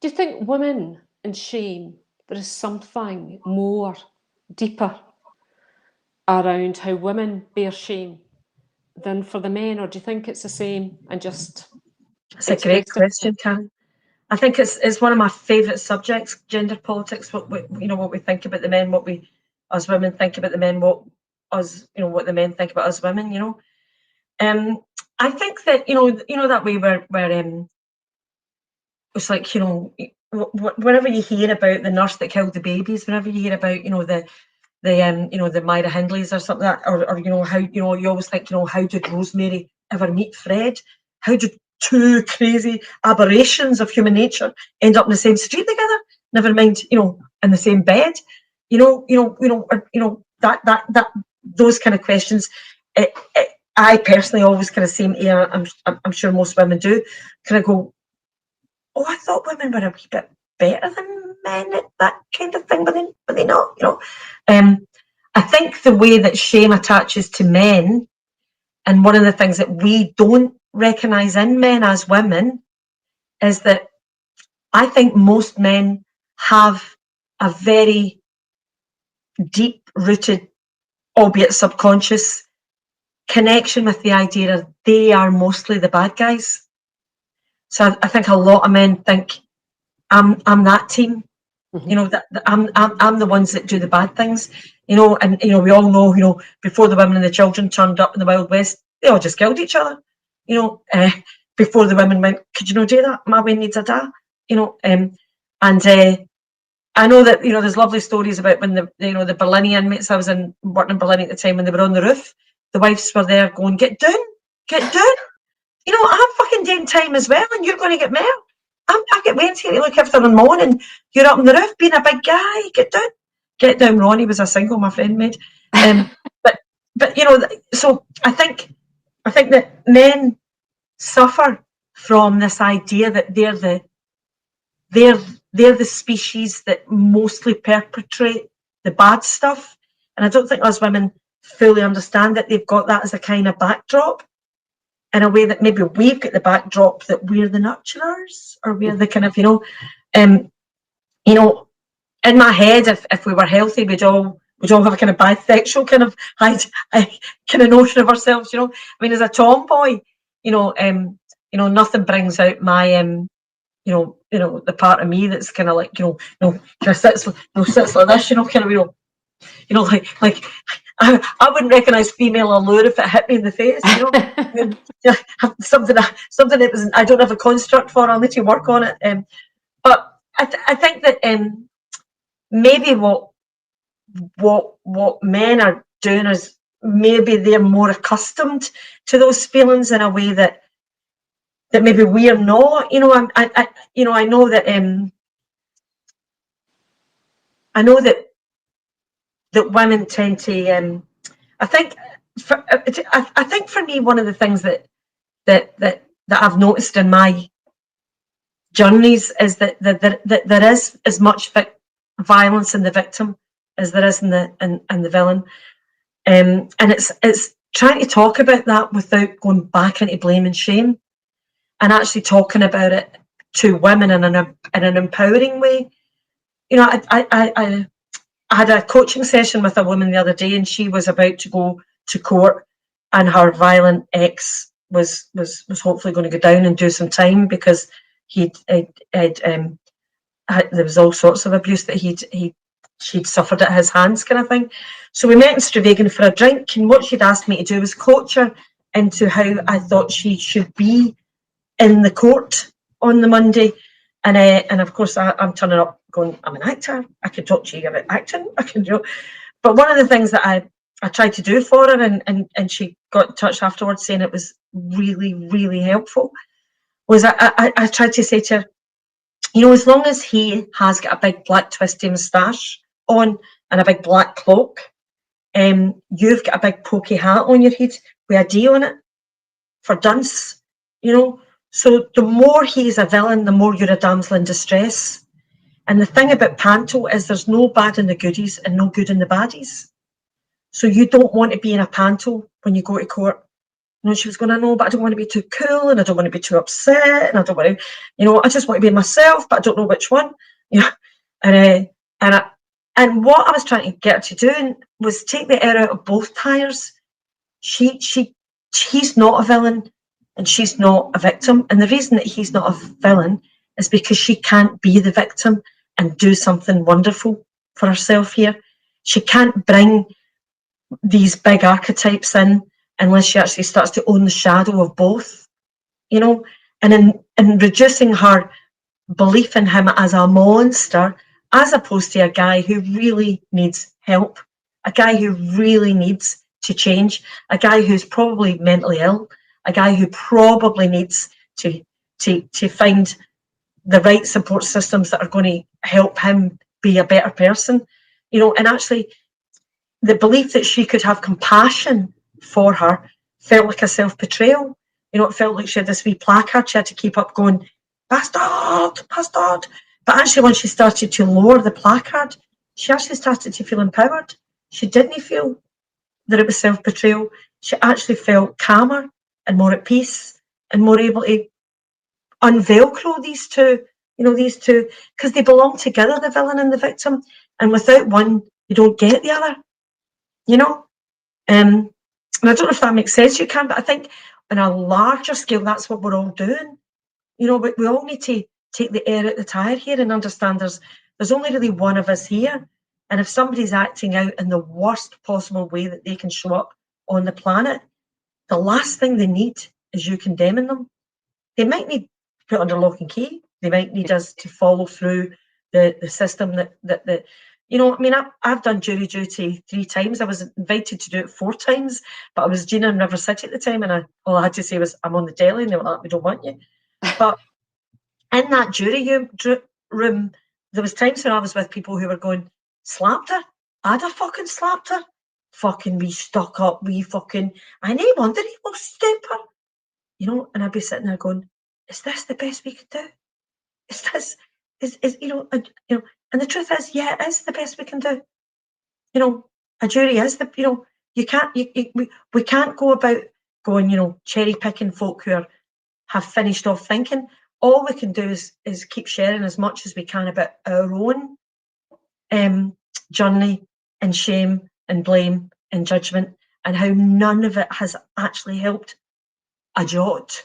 do you think women and shame, there is something more deeper around how women bear shame than for the men, or do you think it's the same and just... It's a great question, Karyn. I think it's one of my favourite subjects, gender politics. What we think about the men, what we as women think about the men, what the men think about us women. I think that that way where it's like, whenever you hear about the nurse that killed the babies, whenever you hear about the Myra Hindleys or something like that, or how you always think, how did Rosemary ever meet Fred? How did two crazy aberrations of human nature end up in the same street together? Never mind, in the same bed. That those kind of questions. I personally always kind of seem to, I'm sure most women do, kind of go, oh, I thought women were a wee bit better than men at that kind of thing, but they not, I think the way that shame attaches to men, and one of the things that we don't recognise in men as women, is that I think most men have a very deep-rooted, albeit subconscious, connection with the idea that they are mostly the bad guys. So I think a lot of men think, I'm that team. Mm-hmm. That I'm the ones that do the bad things. And we all know, before the women and the children turned up in the Wild West, they all just killed each other. Before the women went, could you not do that? My way needs a da. I know that there's lovely stories about when the Berlin inmates. I was working in Berlin at the time when they were on the roof. The wives were there going, get down. I'm fucking doing time as well, and you're going to get murdered. I get went here to look after them morning. You're up on the roof being a big guy. Get down. Ronnie was a single, my friend made. But so I think that men suffer from this idea that they're the species that mostly perpetrate the bad stuff. And I don't think us women fully understand that they've got that as a kind of backdrop, in a way that maybe we've got the backdrop that we're the nurturers, or we're the kind of, in my head, if we were healthy, we'd all have a kind of bisexual kind of kind of notion of ourselves, I mean, as a tomboy, nothing brings out my the part of me that's kind of like, kind of sits like this, kind of, like I wouldn't recognise female allure if it hit me in the face, something that was, I don't have a construct for. I'll need to work on it. But I think that maybe what men are doing is maybe they're more accustomed to those feelings in a way that maybe we're not. I know that that women tend to. I think for me, one of the things that I've noticed in my journeys is that there is as much violence in the victim as there is in the villain, and it's trying to talk about that without going back into blame and shame, and actually talking about it to women in an empowering way. I had a coaching session with a woman the other day, and she was about to go to court, and her violent ex was hopefully going to go down and do some time because there was all sorts of abuse that she'd suffered at his hands, kind of thing. So we met in Stavagen for a drink, and what she'd asked me to do was coach her into how I thought she should be in the court on the Monday. And of course, I'm turning up going, I'm an actor. I can talk to you about acting. I can do. But one of the things that I tried to do for her, and she got in touch afterwards saying it was really, really helpful, was I tried to say to her, as long as he has got a big black twisty moustache on and a big black cloak, you've got a big pokey hat on your head with a D on it for dunce, So the more he's a villain, the more you're a damsel in distress. And the thing about panto is there's no bad in the goodies and no good in the baddies. So you don't want to be in a panto when you go to court. She was going, I know, but I don't want to be too cool, and I don't want to be too upset, and I don't want to, I just want to be myself, but I don't know which one. And what I was trying to get her to do was take the air out of both tires. He's not a villain, and she's not a victim. And the reason that he's not a villain is because she can't be the victim and do something wonderful for herself here. She can't bring these big archetypes in unless she actually starts to own the shadow of both, and in reducing her belief in him as a monster, as opposed to a guy who really needs help, a guy who really needs to change, a guy who's probably mentally ill, a guy who probably needs to find the right support systems that are going to help him be a better person, and actually the belief that she could have compassion for her felt like a self-betrayal. It felt like she had this wee placard she had to keep up going, bastard, bastard. But actually, when she started to lower the placard, she actually started to feel empowered. She didn't feel that it was self-betrayal. She actually felt calmer and more at peace and more able to unvelcro these two, because they belong together, the villain and the victim. And without one, you don't get the other, And I don't know if that makes sense, you can, but I think on a larger scale, that's what we're all doing. But we all need to take the air out the tire here and understand there's only really one of us here. And if somebody's acting out in the worst possible way that they can show up on the planet, the last thing they need is you condemning them. They might need put under lock and key. They might need us to follow through the system that I've done jury duty 3 times. I was invited to do it 4 times, but I was Gina in River City at the time, and all I had to say was, I'm on the deli, and they were like, we don't want you. But in that jury room, there was times when I was with people who were going, slapped her? I'd have fucking slapped her. Fucking wee stuck up, wee fucking, I no wonder he will stupid. you know, and I'd be sitting there going, is this the best we could do? Is this, you know, and the truth is, yeah, it is the best we can do. You know, a jury is the, you know, you can't, we can't go about going, you know, cherry picking folk who have finished off thinking. All we can do is keep sharing as much as we can about our own journey and shame and blame and judgment, and how none of it has actually helped a jot.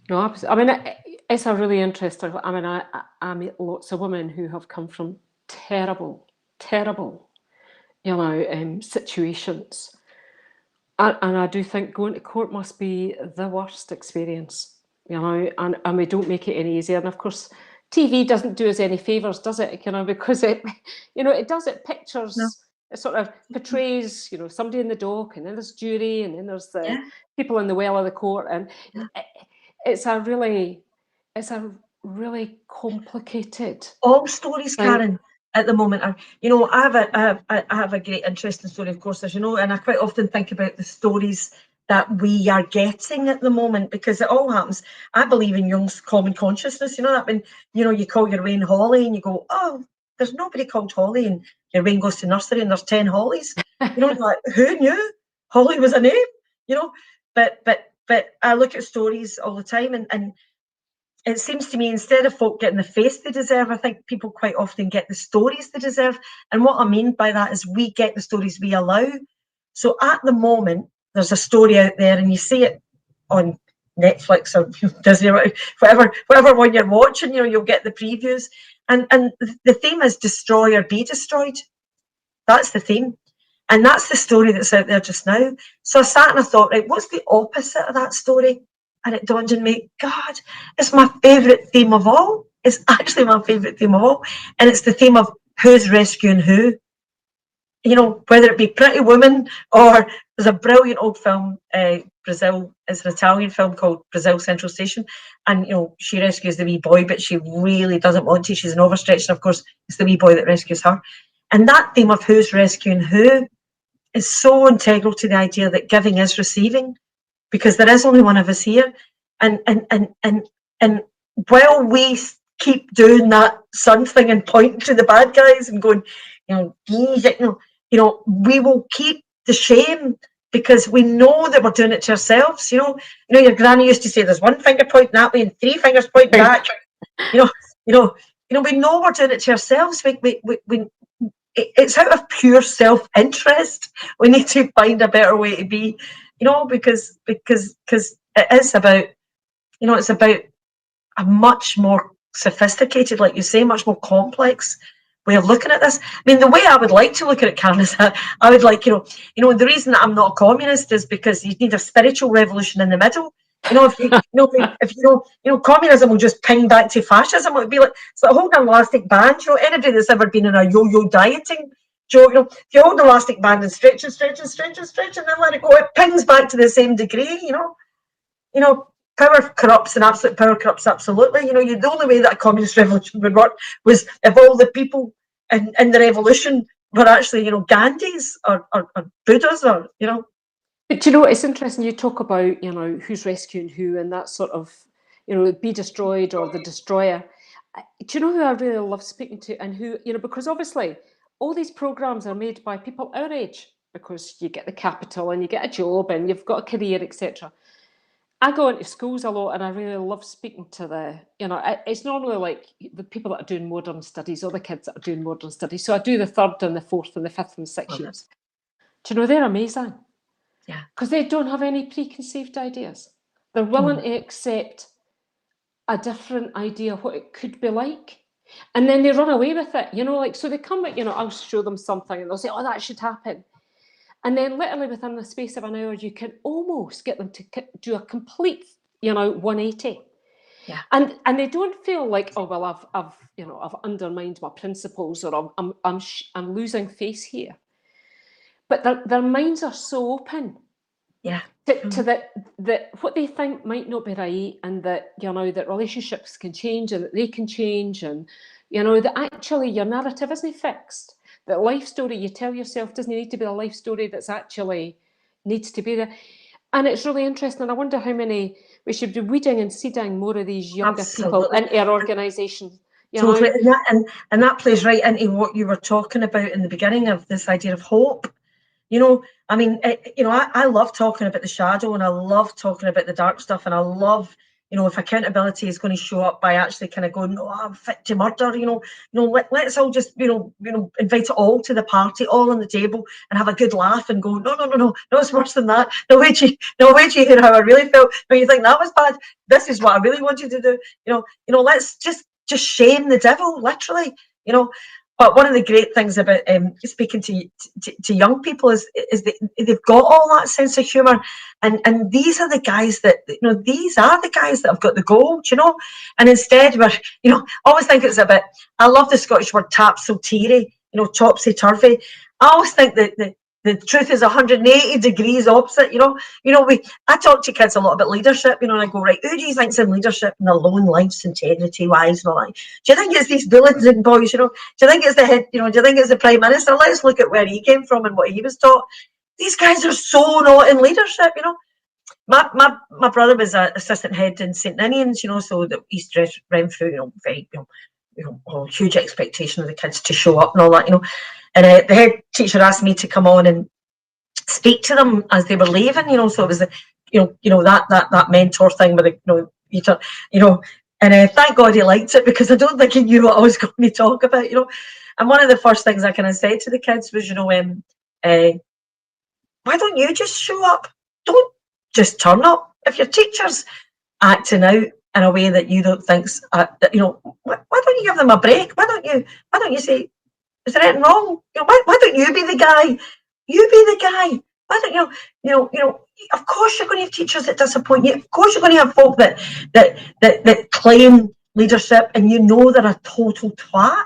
No, absolutely. I mean, it's a really interesting. I mean, I meet lots of women who have come from terrible, you know, situations, and I do think going to court must be the worst experience, you know, and we don't make it any easier. And of course, TV doesn't do us any favors, does it? You know, because it, you know, it does. It pictures. No. It sort of portrays, you know, somebody in the dock, and then there's jury, and then there's the Yeah. people in the well of the court, and Yeah. it's a really complicated. All stories, thing. Karyn, at the moment are, you know, I have a great interesting story, of course, as you know, and I quite often think about the stories that we are getting at the moment, because it all happens. I believe in Jung's common consciousness, you know, that when, you know, you call your Wayne Holly and you go, oh, there's nobody called Holly, and your Wayne goes to nursery and there's 10 Hollies. You know, like, who knew Holly was a name? You know, but I look at stories all the time, and it seems to me, instead of folk getting the face they deserve, I think people quite often get the stories they deserve. And what I mean by that is we get the stories we allow. So at the moment, there's a story out there, and you see it on Netflix or Disney or whatever one you're watching, you know, you'll get the previews. And the theme is destroy or be destroyed. That's the theme. And that's the story that's out there just now. So I sat and I thought, right, what's the opposite of that story? And it dawned on me, God, it's my favourite theme of all. It's actually my favourite theme of all. And it's the theme of who's rescuing who. You know, whether it be Pretty Woman, or there's a brilliant old film, Brazil, it's an Italian film called Brazil Central Station. And, you know, she rescues the wee boy, but she really doesn't want to. She's an overstretch. And of course, it's the wee boy that rescues her. And that theme of who's rescuing who is so integral to the idea that giving is receiving, because there is only one of us here. And while we keep doing that sun thing and pointing to the bad guys and going, you know, you know, we will keep the shame, because we know that we're doing it to ourselves. You know, your granny used to say there's one finger pointing that way and three fingers pointing back. You know, we know we're doing it to ourselves. It's out of pure self-interest. We need to find a better way to be, you know, because it is about, you know, it's about a much more sophisticated, like you say, much more complex way of looking at this. I mean, the way I would like to look at it, Karyn, is that I would like, you know, the reason that I'm not a communist is because you need a spiritual revolution in the middle. You know, if communism will just ping back to fascism, it would be like, it's like holding an elastic band. You know, anybody that's ever been in a yo-yo dieting, you know, if you hold an elastic band and stretch and stretch and stretch and stretch and then let it go, it pings back to the same degree. You know, power corrupts, and absolute power corrupts absolutely. You know, the only way that a communist revolution would work was if all the people in the revolution were actually, you know, Gandhis or Buddhas, or, you know. But you know, it's interesting you talk about, you know, who's rescuing who, and that sort of, you know, be destroyed or the destroyer. Do you know who I really love speaking to, and who, you know, because obviously all these programs are made by people our age, because you get the capital and you get a job and you've got a career, etc. I go into schools a lot, and I really love speaking to the, you know, it's normally like the people that are doing modern studies, or the kids that are doing modern studies. So I do the 3rd and the 4th and the 5th and 6th years. Do you know, they're amazing. Yeah. Because they don't have any preconceived ideas. They're willing to accept a different idea of what it could be like. And then they run away with it, you know, like, so they come with, you know, I'll show them something and they'll say, oh, that should happen. And then literally within the space of an hour, you can almost get them to do a complete, you know, 180. Yeah. And they don't feel like, oh, well, I've undermined my principles, or I'm losing face here. But their minds are so open. Yeah. To that what they think might not be right, and that, you know, that relationships can change and that they can change, and, you know, that actually your narrative isn't fixed. That life story you tell yourself doesn't need to be a life story that's actually needs to be there. And it's really interesting. I wonder how many we should be weeding and seeding more of these younger people Absolutely. into our organisation. Totally, and that plays right into what you were talking about in the beginning of this idea of hope. You know, I mean, I love talking about the shadow, and I love talking about the dark stuff, and I love, if accountability is going to show up by actually kind of going, no, I'm fit to murder, let's all just, invite it all to the party, all on the table, and have a good laugh and go, no, it's worse than that. No, wait till you hear how I really felt. No, you think that was bad. This is what I really want you to do. Let's just shame the devil, literally, But one of the great things about speaking to young people is they've got all that sense of humour, and these are the guys that have got the gold, And instead, we're always think it's a bit. I love the Scottish word topsy-turvy, topsy turvy. I always think that the truth is 180 degrees opposite. I talk to kids a lot about leadership, and I go, right, who do you think's in leadership in their own lives, integrity wise, and all that? Do you think it's these Billington boys? Do you think it's the head? Do you think it's the Prime Minister? Let's look at where he came from and what he was taught. These guys are so not in leadership. My brother was an assistant head in St Ninians, so that East Renfrew, very, huge expectation of the kids to show up and all that, And the head teacher asked me to come on and speak to them as they were leaving, So it was, that mentor thing with and thank God he liked it, because I don't think he knew what I was going to talk about, And one of the first things I kind of said to the kids was, why don't you just show up? Don't just turn up. If your teacher's acting out in a way that you don't think's, why don't you give them a break? Why don't you say, is there anything wrong? Why don't you be the guy? You be the guy. Why don't you? Of course you're going to have teachers that disappoint you. Of course you're going to have folk that claim leadership, and they're a total twat.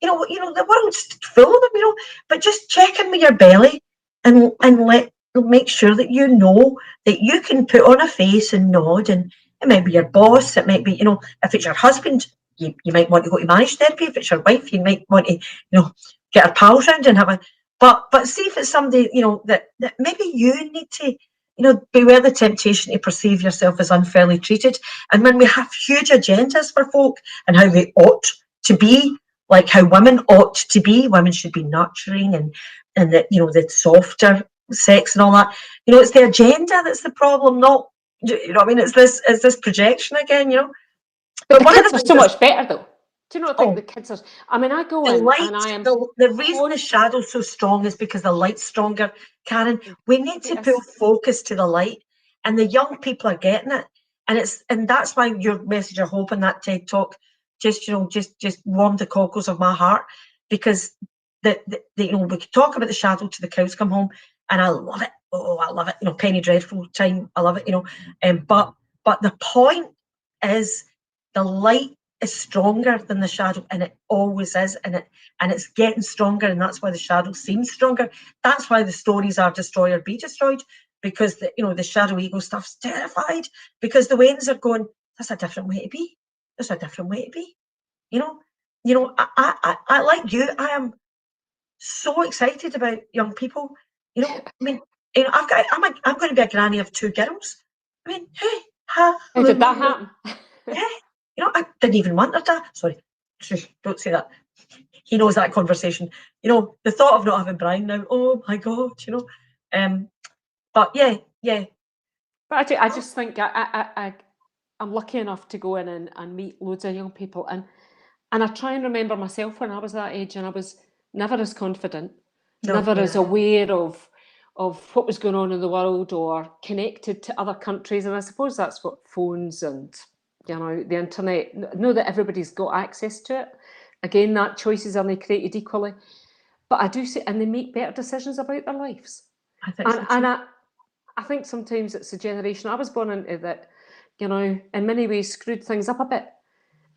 The world's full of them. But just check in with your belly and make sure that that you can put on a face and nod, and it might be your boss. It might be if it's your husband. You might want to go to marriage therapy. If it's your wife, you might want to, get her pals round and have a. But see if it's somebody, that maybe you need to, beware the temptation to perceive yourself as unfairly treated. And when we have huge agendas for folk and how they ought to be, like how women ought to be, women should be nurturing and that, the softer sex and all that. It's the agenda that's the problem, not, it's this projection again, But the kids are so much better, though. Do you not think the kids are? I mean, I go the in light, and I am. The reason the shadow's so strong is because the light's stronger, Karen. We need to pull focus to the light, and the young people are getting it, and that's why your message of hope in that TED talk just warmed the cockles of my heart, because we could talk about the shadow till the cows come home, and I love it. Oh, I love it. Penny Dreadful time. I love it. But the point is, the light is stronger than the shadow, and it always is, and it's getting stronger, and that's why the shadow seems stronger. That's why the stories are destroy or be destroyed, because the shadow ego stuff's terrified, because the Waynes are going, that's a different way to be. There's a different way to be. I like you. I am so excited about young people. I mean, I'm going to be a granny of 2 girls. I mean, hey, how did that happen? Yeah. I didn't even want her to. Sorry, don't say that. He knows that conversation. The thought of not having Brian now, oh my God, But yeah. But I just think I'm lucky enough to go in and meet loads of young people, and I try and remember myself when I was that age, and I was never as confident, never as aware of what was going on in the world or connected to other countries. And I suppose that's what phones and the internet, know that everybody's got access to it. Again, that choices are created equally. But I do see, and they make better decisions about their lives. I think so too. I think sometimes it's a generation I was born into that, in many ways screwed things up a bit.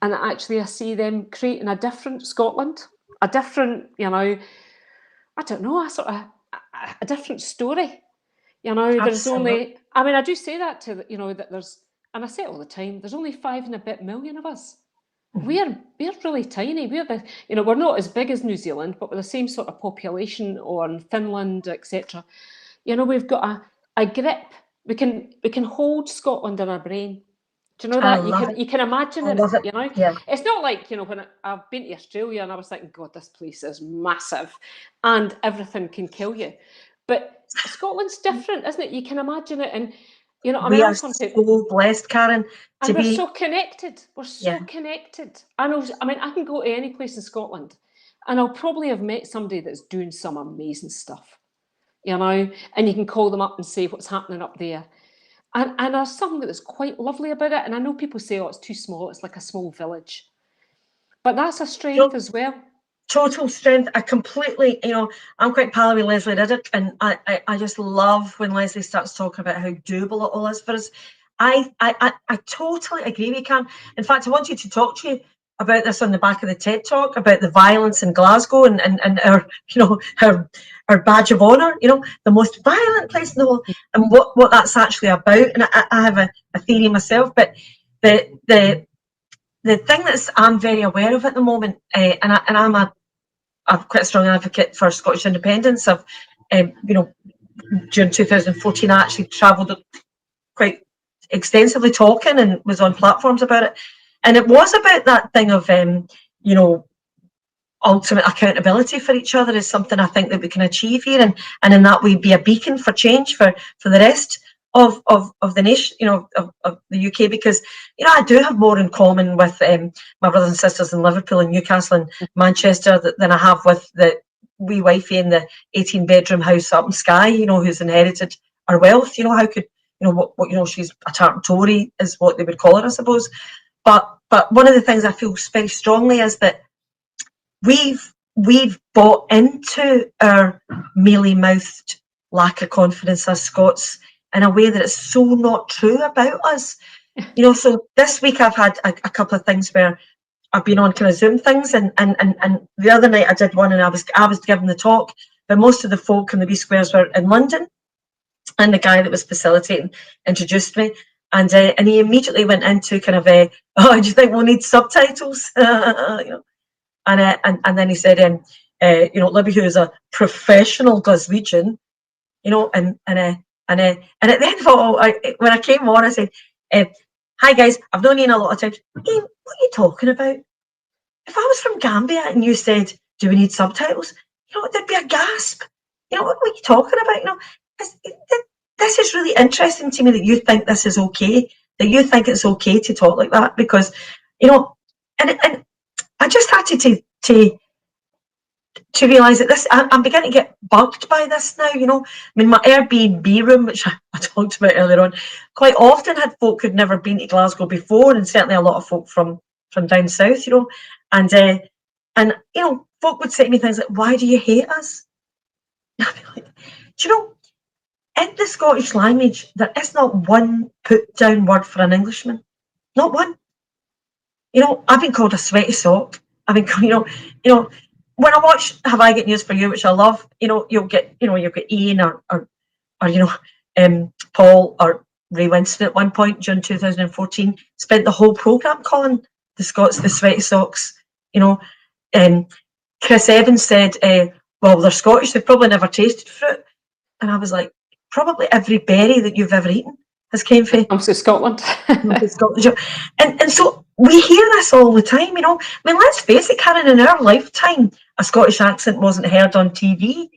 And actually I see them creating a different Scotland, a different, I don't know, a different story. There's only, I mean, I do say that to, that there's, and I say it all the time, there's only 5 and a bit million of us. Mm-hmm. We're really tiny. We're not as big as New Zealand, but we're the same sort of population, or in Finland, etc. We've got a grip we can hold Scotland in our brain. Do you know I that? love You can imagine I it, love it. you know? Yeah. It's not like, you know, when I've been to Australia and I was thinking, God, this place is massive and everything can kill you. But Scotland's different, isn't it? You can imagine it. And, you know, I mean, We I'm are from so blessed, Karyn, to and we're be. so connected. We're so connected. I mean, I can go to any place in Scotland and I'll probably have met somebody that's doing some amazing stuff, you know, and you can call them up and say what's happening up there. And there's something that's quite lovely about it. And I know people say, oh, it's too small. It's like a small village. But that's a strength as well. Total strength. I completely, you know, I'm quite pally with Leslie Riddick, and I just love when Leslie starts talking about how doable it all is for us. I totally agree with Cam. In fact, I wanted to talk to you about this on the back of the TED Talk about the violence in Glasgow and our, you know, our badge of honour, you know, the most violent place in the world, and what that's actually about. And I have a theory myself, but the thing that I'm very aware of at the moment, and I'm quite a strong advocate for Scottish independence. I've, you know, during 2014, I actually travelled quite extensively talking and was on platforms about it. And it was about that thing of, you know, ultimate accountability for each other is something I think that we can achieve here, and in that way be a beacon for change for the rest of the nation, you know, of the UK, because, you know, I do have more in common with my brothers and sisters in Liverpool and Newcastle and Manchester than I have with the wee wifey in the 18-bedroom house up in Skye, you know, who's inherited our wealth. You know, how could, you know, what you know, she's a tartan Tory is what they would call her, I suppose. But one of the things I feel very strongly is that we've bought into our mealy-mouthed lack of confidence as Scots in a way that is so not true about us. You know, so this week I've had a couple of things where I've been on kind of Zoom things, and the other night I did one and I was giving the talk, but most of the folk in the wee squares were in London, and the guy that was facilitating introduced me, and he immediately went into kind of oh, do you think we'll need subtitles? You know. And then he said, you know, Libby, who is a professional Glaswegian, you know, and at the end of it all, when I came on, I said, "Hi guys, I've known you in a lot of times. Hey, what are you talking about? If I was from Gambia and you said, do we need subtitles? You know, there'd be a gasp. You know, what are you talking about? You know, this is really interesting to me that you think this is okay, that you think it's okay to talk like that, because, you know, and I just had to realise that this, I'm beginning to get bugged by this now, you know. I mean, my Airbnb room, which I talked about earlier on, quite often had folk who'd never been to Glasgow before, and certainly a lot of folk from down south, you know. And you know, folk would say to me things like, "Why do you hate us?" I'd be like, do you know, in the Scottish language, there is not one put down word for an Englishman, not one. You know, I've been called a sweaty sock. I've been, you know, when I watch Have I Got News for You, which I love, you know, you'll get Ian or you know, Paul or Ray Winston at one point during 2014 spent the whole programme calling the Scots the sweaty socks. You know, Chris Evans said, well, they're Scottish, they've probably never tasted fruit. And I was like, probably every berry that you've ever eaten has came from Scotland. Scotland. And so we hear this all the time, you know. I mean, let's face it, Karyn, in our lifetime, a Scottish accent wasn't heard on TV.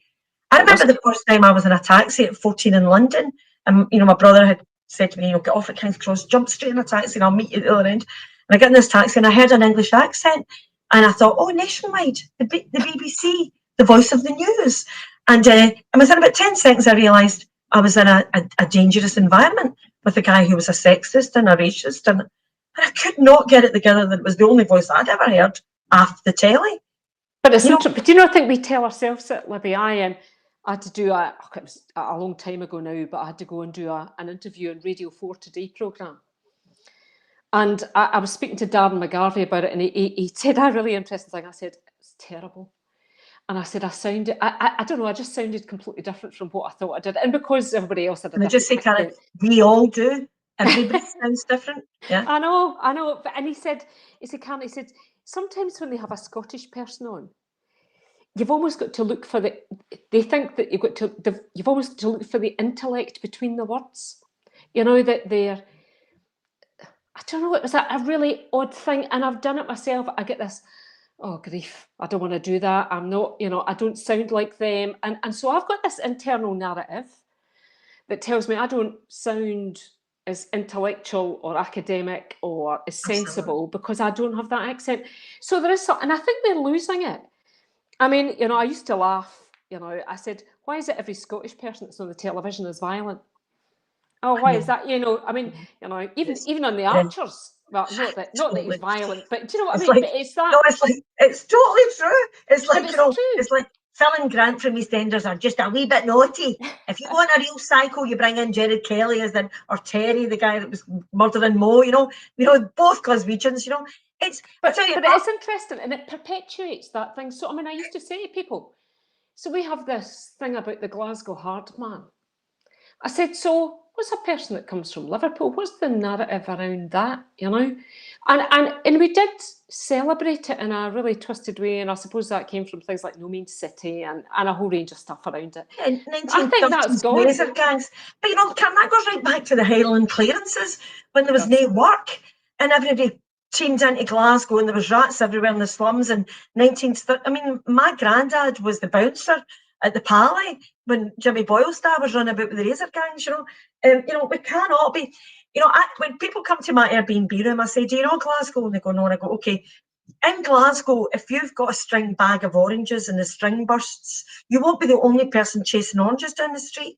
I remember the first time I was in a taxi at 14 in London, and, you know, my brother had said to me, you know, get off at King's Cross, jump straight in a taxi and I'll meet you at the other end. And I get in this taxi and I heard an English accent, and I thought, oh, Nationwide, the BBC, the voice of the news. And within about 10 seconds, I realised I was in a dangerous environment with a guy who was a sexist and a racist, and I could not get it together that it was the only voice I'd ever heard after the telly. But it's interesting. But do you not think we tell ourselves it, Libby? I had to do it was a long time ago now, but I had to go and do an interview on Radio 4 Today programme. And I was speaking to Darren McGarvey about it, and he said a really interesting thing. I said, it's terrible. And I said, I don't know, I just sounded completely different from what I thought I did. And because everybody else had a different... just say, Karyn, we all do. Everybody sounds different. Yeah. I know. And he said, Karyn, he said, sometimes when they have a Scottish person on, you've almost got to look for they think that you've almost got to look for the intellect between the words. You know, that they're, I don't know, it was a really odd thing, and I've done it myself. I get this, oh grief, I don't want to do that. I'm not, you know, I don't sound like them. And so I've got this internal narrative that tells me I don't sound as intellectual or academic or as sensible because I don't have that accent. So there is something, and I think they're losing it. I mean, you know, I used to laugh, you know, I said, why is it every Scottish person that's on the television is violent? Oh, why is that? You know, I mean, you know, even on the Archers, well, not that he's violent, but do you know what I mean? Like, but it's that. no, it's like, it's totally true. It's like, But it's you know, true. it's like Phil and Grant from EastEnders are just a wee bit naughty. If you want a real psycho, you bring in Jared Kelly as the, or Terry, the guy that was murdering Mo, you know, both Glaswegians, you know. But it is interesting, and it perpetuates that thing. So, I mean, I used to say to people, so we have this thing about the Glasgow hard man. I said, so what's a person that comes from Liverpool? What's the narrative around that, you know? And we did celebrate it in a really twisted way, and I suppose that came from things like No Means City and a whole range of stuff around it. In I think that's 1930s gone. laser gangs. But you know, Karen, that goes right back to the Highland clearances when there was no work and everybody chained into Glasgow and there was rats everywhere in the slums in 1930. I mean, my granddad was the bouncer at the Pally when Jimmy Boyle's dad was running about with the razor gangs, you know. You know, we cannot be, you know, when people come to my Airbnb room, I say, do you know Glasgow? And they go, no. And I go, okay. In Glasgow, if you've got a string bag of oranges and the string bursts, you won't be the only person chasing oranges down the street.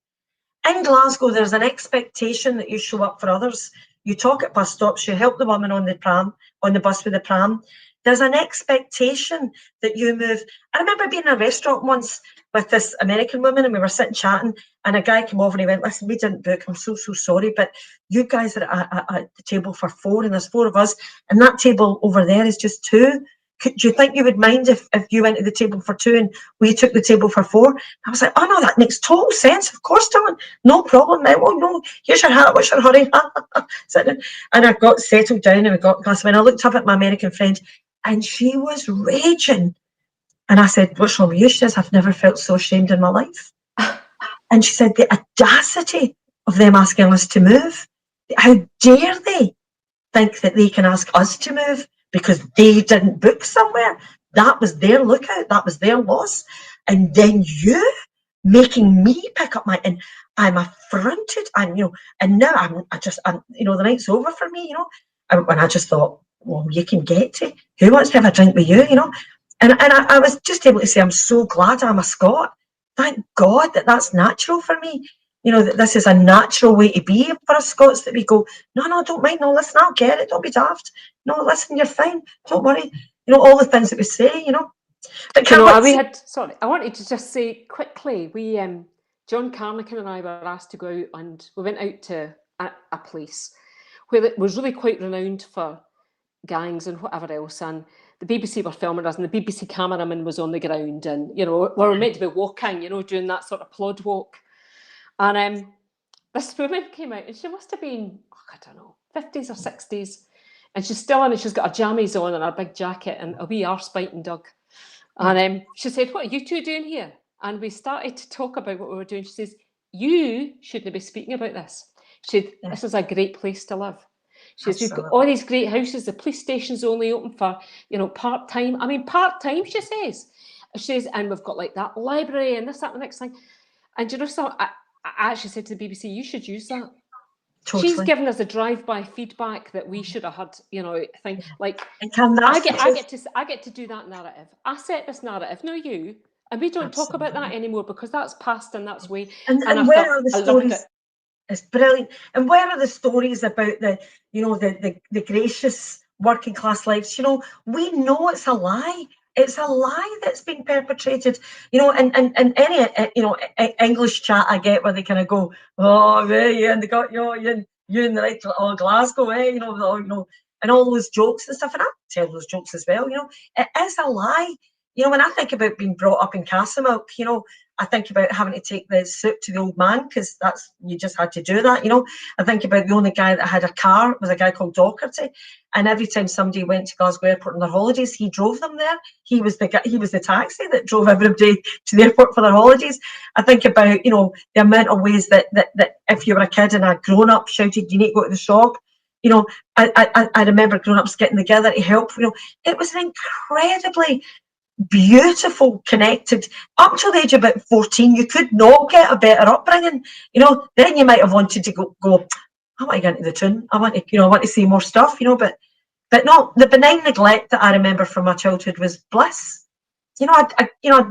In Glasgow, there's an expectation that you show up for others. You talk at bus stops, you help the woman on the bus with the pram. There's an expectation that you move. I remember being in a restaurant once with this American woman and we were sitting chatting and a guy came over and he went, listen, we didn't book, I'm so sorry, but you guys are at the table for 4 and there's 4 of us and that table over there is just 2. Do you think you would mind if you went to the table for 2 and we took the table for 4? I was like, oh no, that makes total sense. Of course, darling, no problem. Oh no, here's your hat. What's your hurry? And I got settled down and we got glass. When I looked up at my American friend, and she was raging, and I said, "What's wrong with you?" She says, "I've never felt so ashamed in my life." And she said, "The audacity of them asking us to move. How dare they think that they can ask us to move?" Because they didn't book somewhere. That was their lookout. That was their loss. And then you making me pick up and I'm affronted. And, you know, and now I'm you know, the night's over for me, you know. And I just thought, well, you can get to. Who wants to have a drink with you, you know? And I was just able to say, I'm so glad I'm a Scot. Thank God that that's natural for me. You know, that this is a natural way to be for us Scots, that we go, no, don't mind, no, listen, I'll get it, don't be daft. No, listen, you're fine, don't worry. You know, all the things that we say, you know. But you know, I wanted to just say quickly, we, John Carnican and I were asked to go out and we went out to a place where it was really quite renowned for gangs and whatever else, and the BBC were filming us and the BBC cameraman was on the ground and, you know, we were meant to be walking, you know, doing that sort of plod walk. And this woman came out and she must have been, I don't know, 50s or 60s. And she's still in and she's got her jammies on and her big jacket and a wee arse biting dog. And she said, what are you two doing here? And we started to talk about what we were doing. She says, you shouldn't be speaking about this. She said, this is a great place to live. She says, we've got all these great houses. The police station's only open for, you know, part-time. I mean, part-time, she says. She says, and we've got like that library and this, that, and the next thing. And you know, so I actually said to the BBC, you should use that. Totally. She's given us a drive-by feedback that we should have had, you know, thing like I get to do that narrative. I set this narrative, no you, and we don't talk about that anymore because that's past and that's way. And where are the stories? It's brilliant. And where are the stories about the, you know, the gracious working class lives? You know, we know it's a lie. It's a lie that's been perpetrated, you know, and any, you know, English chat I get where they kind of go, oh, yeah, and they got, you know, you in the right, oh, Glasgow, you know, and all those jokes and stuff, and I tell those jokes as well, you know. It is a lie. You know, when I think about being brought up in Castlemilk, you know, I think about having to take the soup to the old man, because you just had to do that, you know. I think about the only guy that had a car was a guy called Doherty, and every time somebody went to Glasgow Airport on their holidays, he drove them there. He was the taxi that drove everybody to the airport for their holidays. I think about, you know, the amount of ways that if you were a kid and a grown-up shouted, "You need to go to the shop," you know, I remember grown-ups getting together to help. You know, it was an incredibly beautiful, connected, up till the age of about 14. You could not get a better upbringing, you know. Then you might have wanted to go, I want to get into the tune, I want to, you know, I want to see more stuff, you know, but no, the benign neglect that I remember from my childhood was bliss. You know, I'd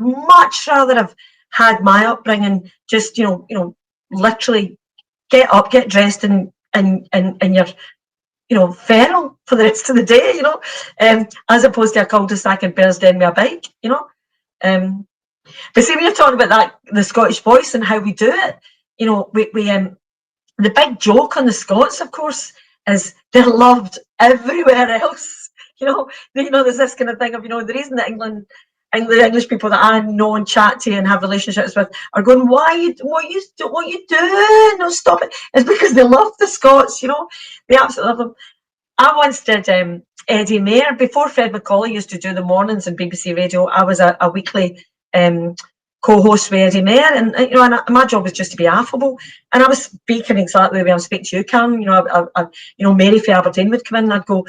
much rather have had my upbringing just, you know, literally get up, get dressed, and you're, you know, feral for the rest of the day, you know, as opposed to a cul-de-sac in Bearsden with a bike, you know. But see, when you're talking about that, the Scottish voice and how we do it, you know, we the big joke on the Scots, of course, is they're loved everywhere else. You know, there's this kind of thing of, you know, the reason that the English people that I know and chat to and have relationships with are going, what are you doing? No, stop it. It's because they love the Scots, you know. They absolutely love them. I once did Eddie Mair. Before Fred McCauley used to do the mornings on BBC Radio, I was a weekly co-host with Eddie Mair, and you know, and my job was just to be affable, and I was speaking exactly the way I'm speaking to you, Karyn. You know, you know, Mary from Aberdeen would come in, and I'd go,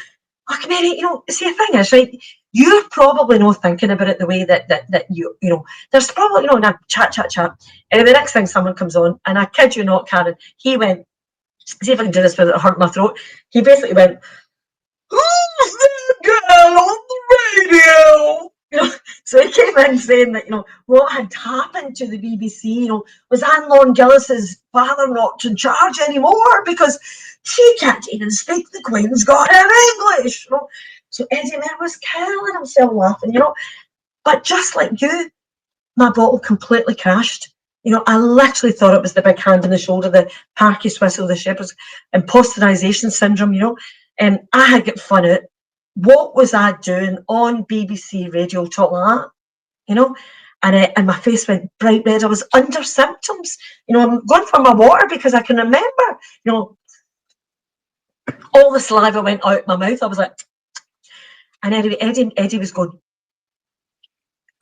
"Oh, Mary, you know, see, the thing is, right, you're probably not thinking about it the way that you know, there's probably, you know," and I chat, and the next thing someone comes on, and I kid you not, Karyn, he went, see if I can do this without hurting my throat. He basically went, "Who's that girl on the radio?" You know, so he came in saying that, you know, what had happened to the BBC, you know, was Anne Lorne Gillis's father not in charge anymore because she can't even speak the Queen's goddamn English. You know? So Eddie Mair was killing himself laughing, you know. But just like you, my bottle completely crashed. You know, I literally thought it was the big hand on the shoulder, the Parky Swizzle, the Shepherd's imposterisation syndrome, you know. And I had got fun out. What was I doing on BBC Radio talk like that? You know? And my face went bright red. I was under symptoms. You know, I'm going for my water because I can remember, you know, all the saliva went out my mouth. I was like, and anyway, Eddie was going,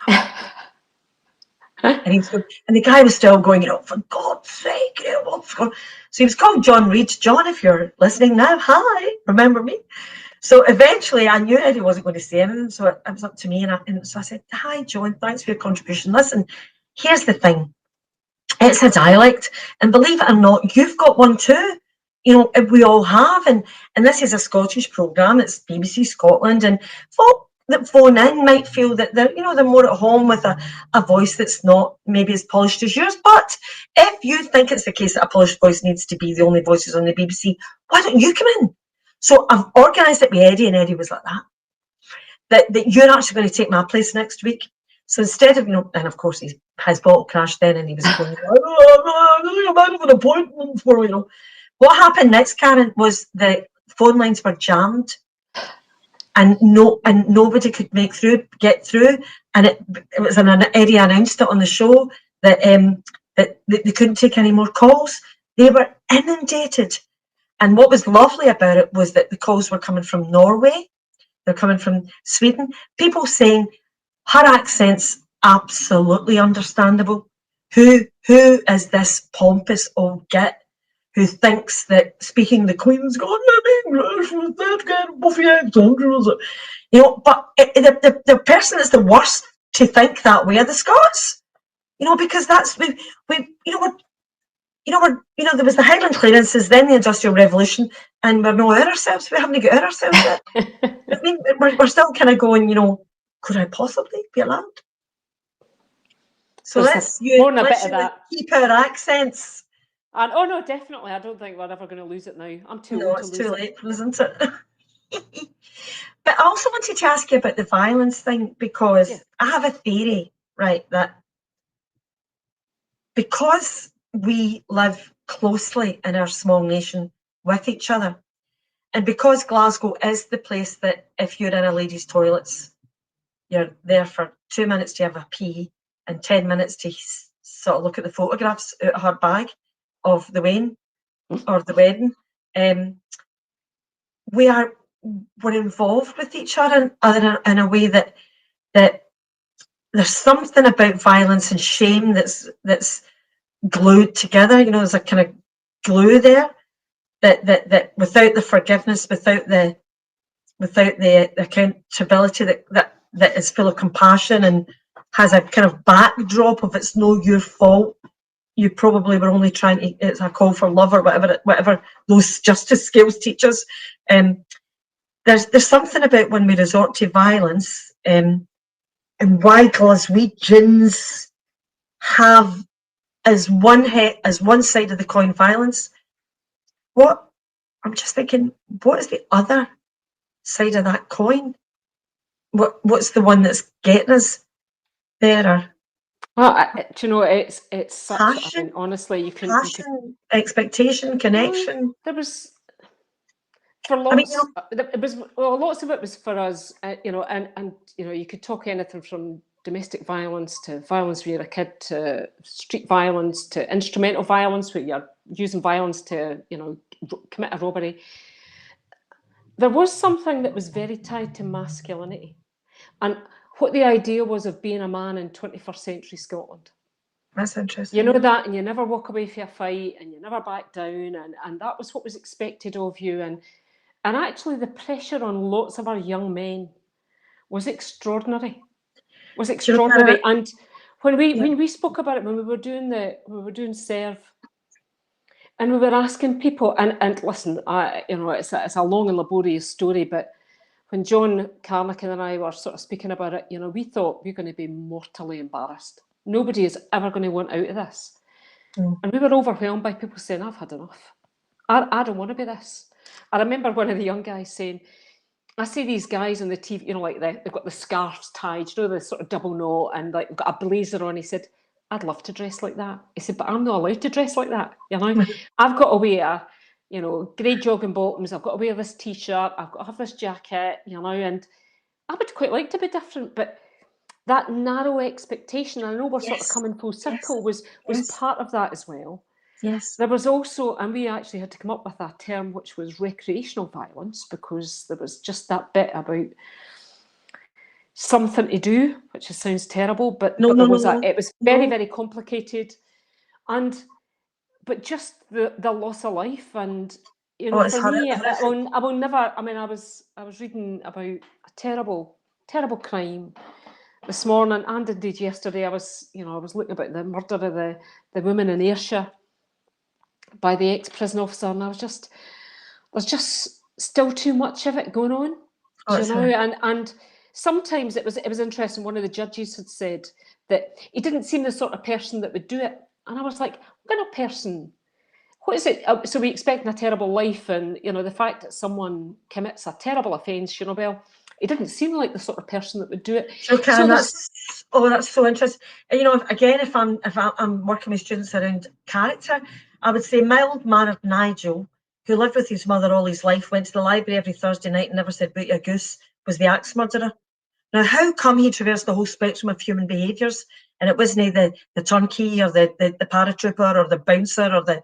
and he was going, and the guy was still going, you know, for God's sake, you know, what's going on? So he was called John Reid. John, if you're listening now, hi, remember me? So eventually I knew Eddie wasn't going to say anything, so it was up to me, and so I said, "Hi, John, thanks for your contribution. Listen, here's the thing. It's a dialect, and believe it or not, you've got one too. You know, we all have, and this is a Scottish programme. It's BBC Scotland, and folk that phone in might feel that they're more at home with a voice that's not maybe as polished as yours. But if you think it's the case that a polished voice needs to be the only voices on the BBC, why don't you come in?" So I've organised it with Eddie, and Eddie was like that you're actually going to take my place next week. So instead of, you know, and of course his bottle crashed then, and he was going, "I'm out of an appointment for," you know. What happened next, Karyn, was the phone lines were jammed, and nobody could get through, and it was Eddie announced it on the show that they couldn't take any more calls. They were inundated. And what was lovely about it was that the calls were coming from Norway, they're coming from Sweden, people saying her accent's absolutely understandable. Who is this pompous old git who thinks that speaking the Queen's goddamn English was that kind of buffy accent? You know, but the person that's the worst to think that way are the Scots. You know, because that's we there was the Highland clearances, then the Industrial Revolution, and we're not out ourselves. We haven't got out ourselves yet. I mean, we're still kind of going, you know, could I possibly be allowed? So let's keep our accents. And oh no, definitely. I don't think we're ever going to lose it now. I'm too old to lose it. No, it's too late, isn't it? But I also wanted to ask you about the violence thing, because I have a theory, right, that because we live closely in our small nation with each other, and because Glasgow is the place that if you're in a ladies' toilets, you're there for 2 minutes to have a pee and 10 minutes to sort of look at the photographs out of her bag of the wedding or the wedding. We're involved with each other in a way that there's something about violence and shame that's glued together. You know, there's a kind of glue there that without the forgiveness, without the accountability that is full of compassion and has a kind of backdrop of it's no your fault. You probably were only trying to, it's a call for love or whatever those justice skills teach us. There's something about when we resort to violence, and why Glaswegians have as one side of the coin violence. What I'm just thinking, what is the other side of that coin? What's the one that's getting us there? Or well, do you know, it's such, passion, I mean, honestly, you can expectation, connection. There was, for lots, I mean, you know, it was, well, lots of it was for us, you know, and you know, you could talk anything from domestic violence to violence when you're a kid, to street violence, to instrumental violence where you're using violence to, you know, commit a robbery. There was something that was very tied to masculinity and what the idea was of being a man in 21st century Scotland. That's interesting. You know that, and you never walk away from a fight, and you never back down, and that was what was expected of you. And actually, the pressure on lots of our young men was extraordinary. And when we spoke about it, when we were doing Serve, and we were asking people, and listen, you know, it's a long and laborious story, but when John Carnican and I were sort of speaking about it, you know, we thought we're going to be mortally embarrassed. Nobody is ever going to want out of this. And we were overwhelmed by people saying, I've had enough. I don't want to be this. I remember one of the young guys saying, I see these guys on the TV, you know, like they've got the scarves tied, you know, the sort of double knot, and like got a blazer on. He said, I'd love to dress like that. He said, but I'm not allowed to dress like that. You know, I've got to wear, you know, grey jogging bottoms. I've got to wear this T-shirt. I've got to have this jacket, you know, and I would quite like to be different, but that narrow expectation, I know we're sort of coming full circle, was part of that as well. Yes. There was also, and we actually had to come up with a term which was recreational violence, because there was just that bit about something to do, which sounds terrible, but it was very, very complicated. But just the loss of life, and you know, for me, I will never. I mean, I was reading about a terrible crime this morning, and indeed yesterday. I was looking about the murder of the woman in Ayrshire by the ex-prison officer, and there's just still too much of it going on, you know, and sometimes it was interesting. One of the judges had said that he didn't seem the sort of person that would do it. And I was like, what kind of person? What is it? So we expect a terrible life, and you know, the fact that someone commits a terrible offence, you know, well, it didn't seem like the sort of person that would do it. Okay, so that's so interesting. And, you know, if I'm working with students around character, I would say mild-mannered Nigel, who lived with his mother all his life, went to the library every Thursday night and never said boot your goose, was the axe murderer. Now, how come he traversed the whole spectrum of human behaviours, and it wasn't the turnkey or the paratrooper or the bouncer or the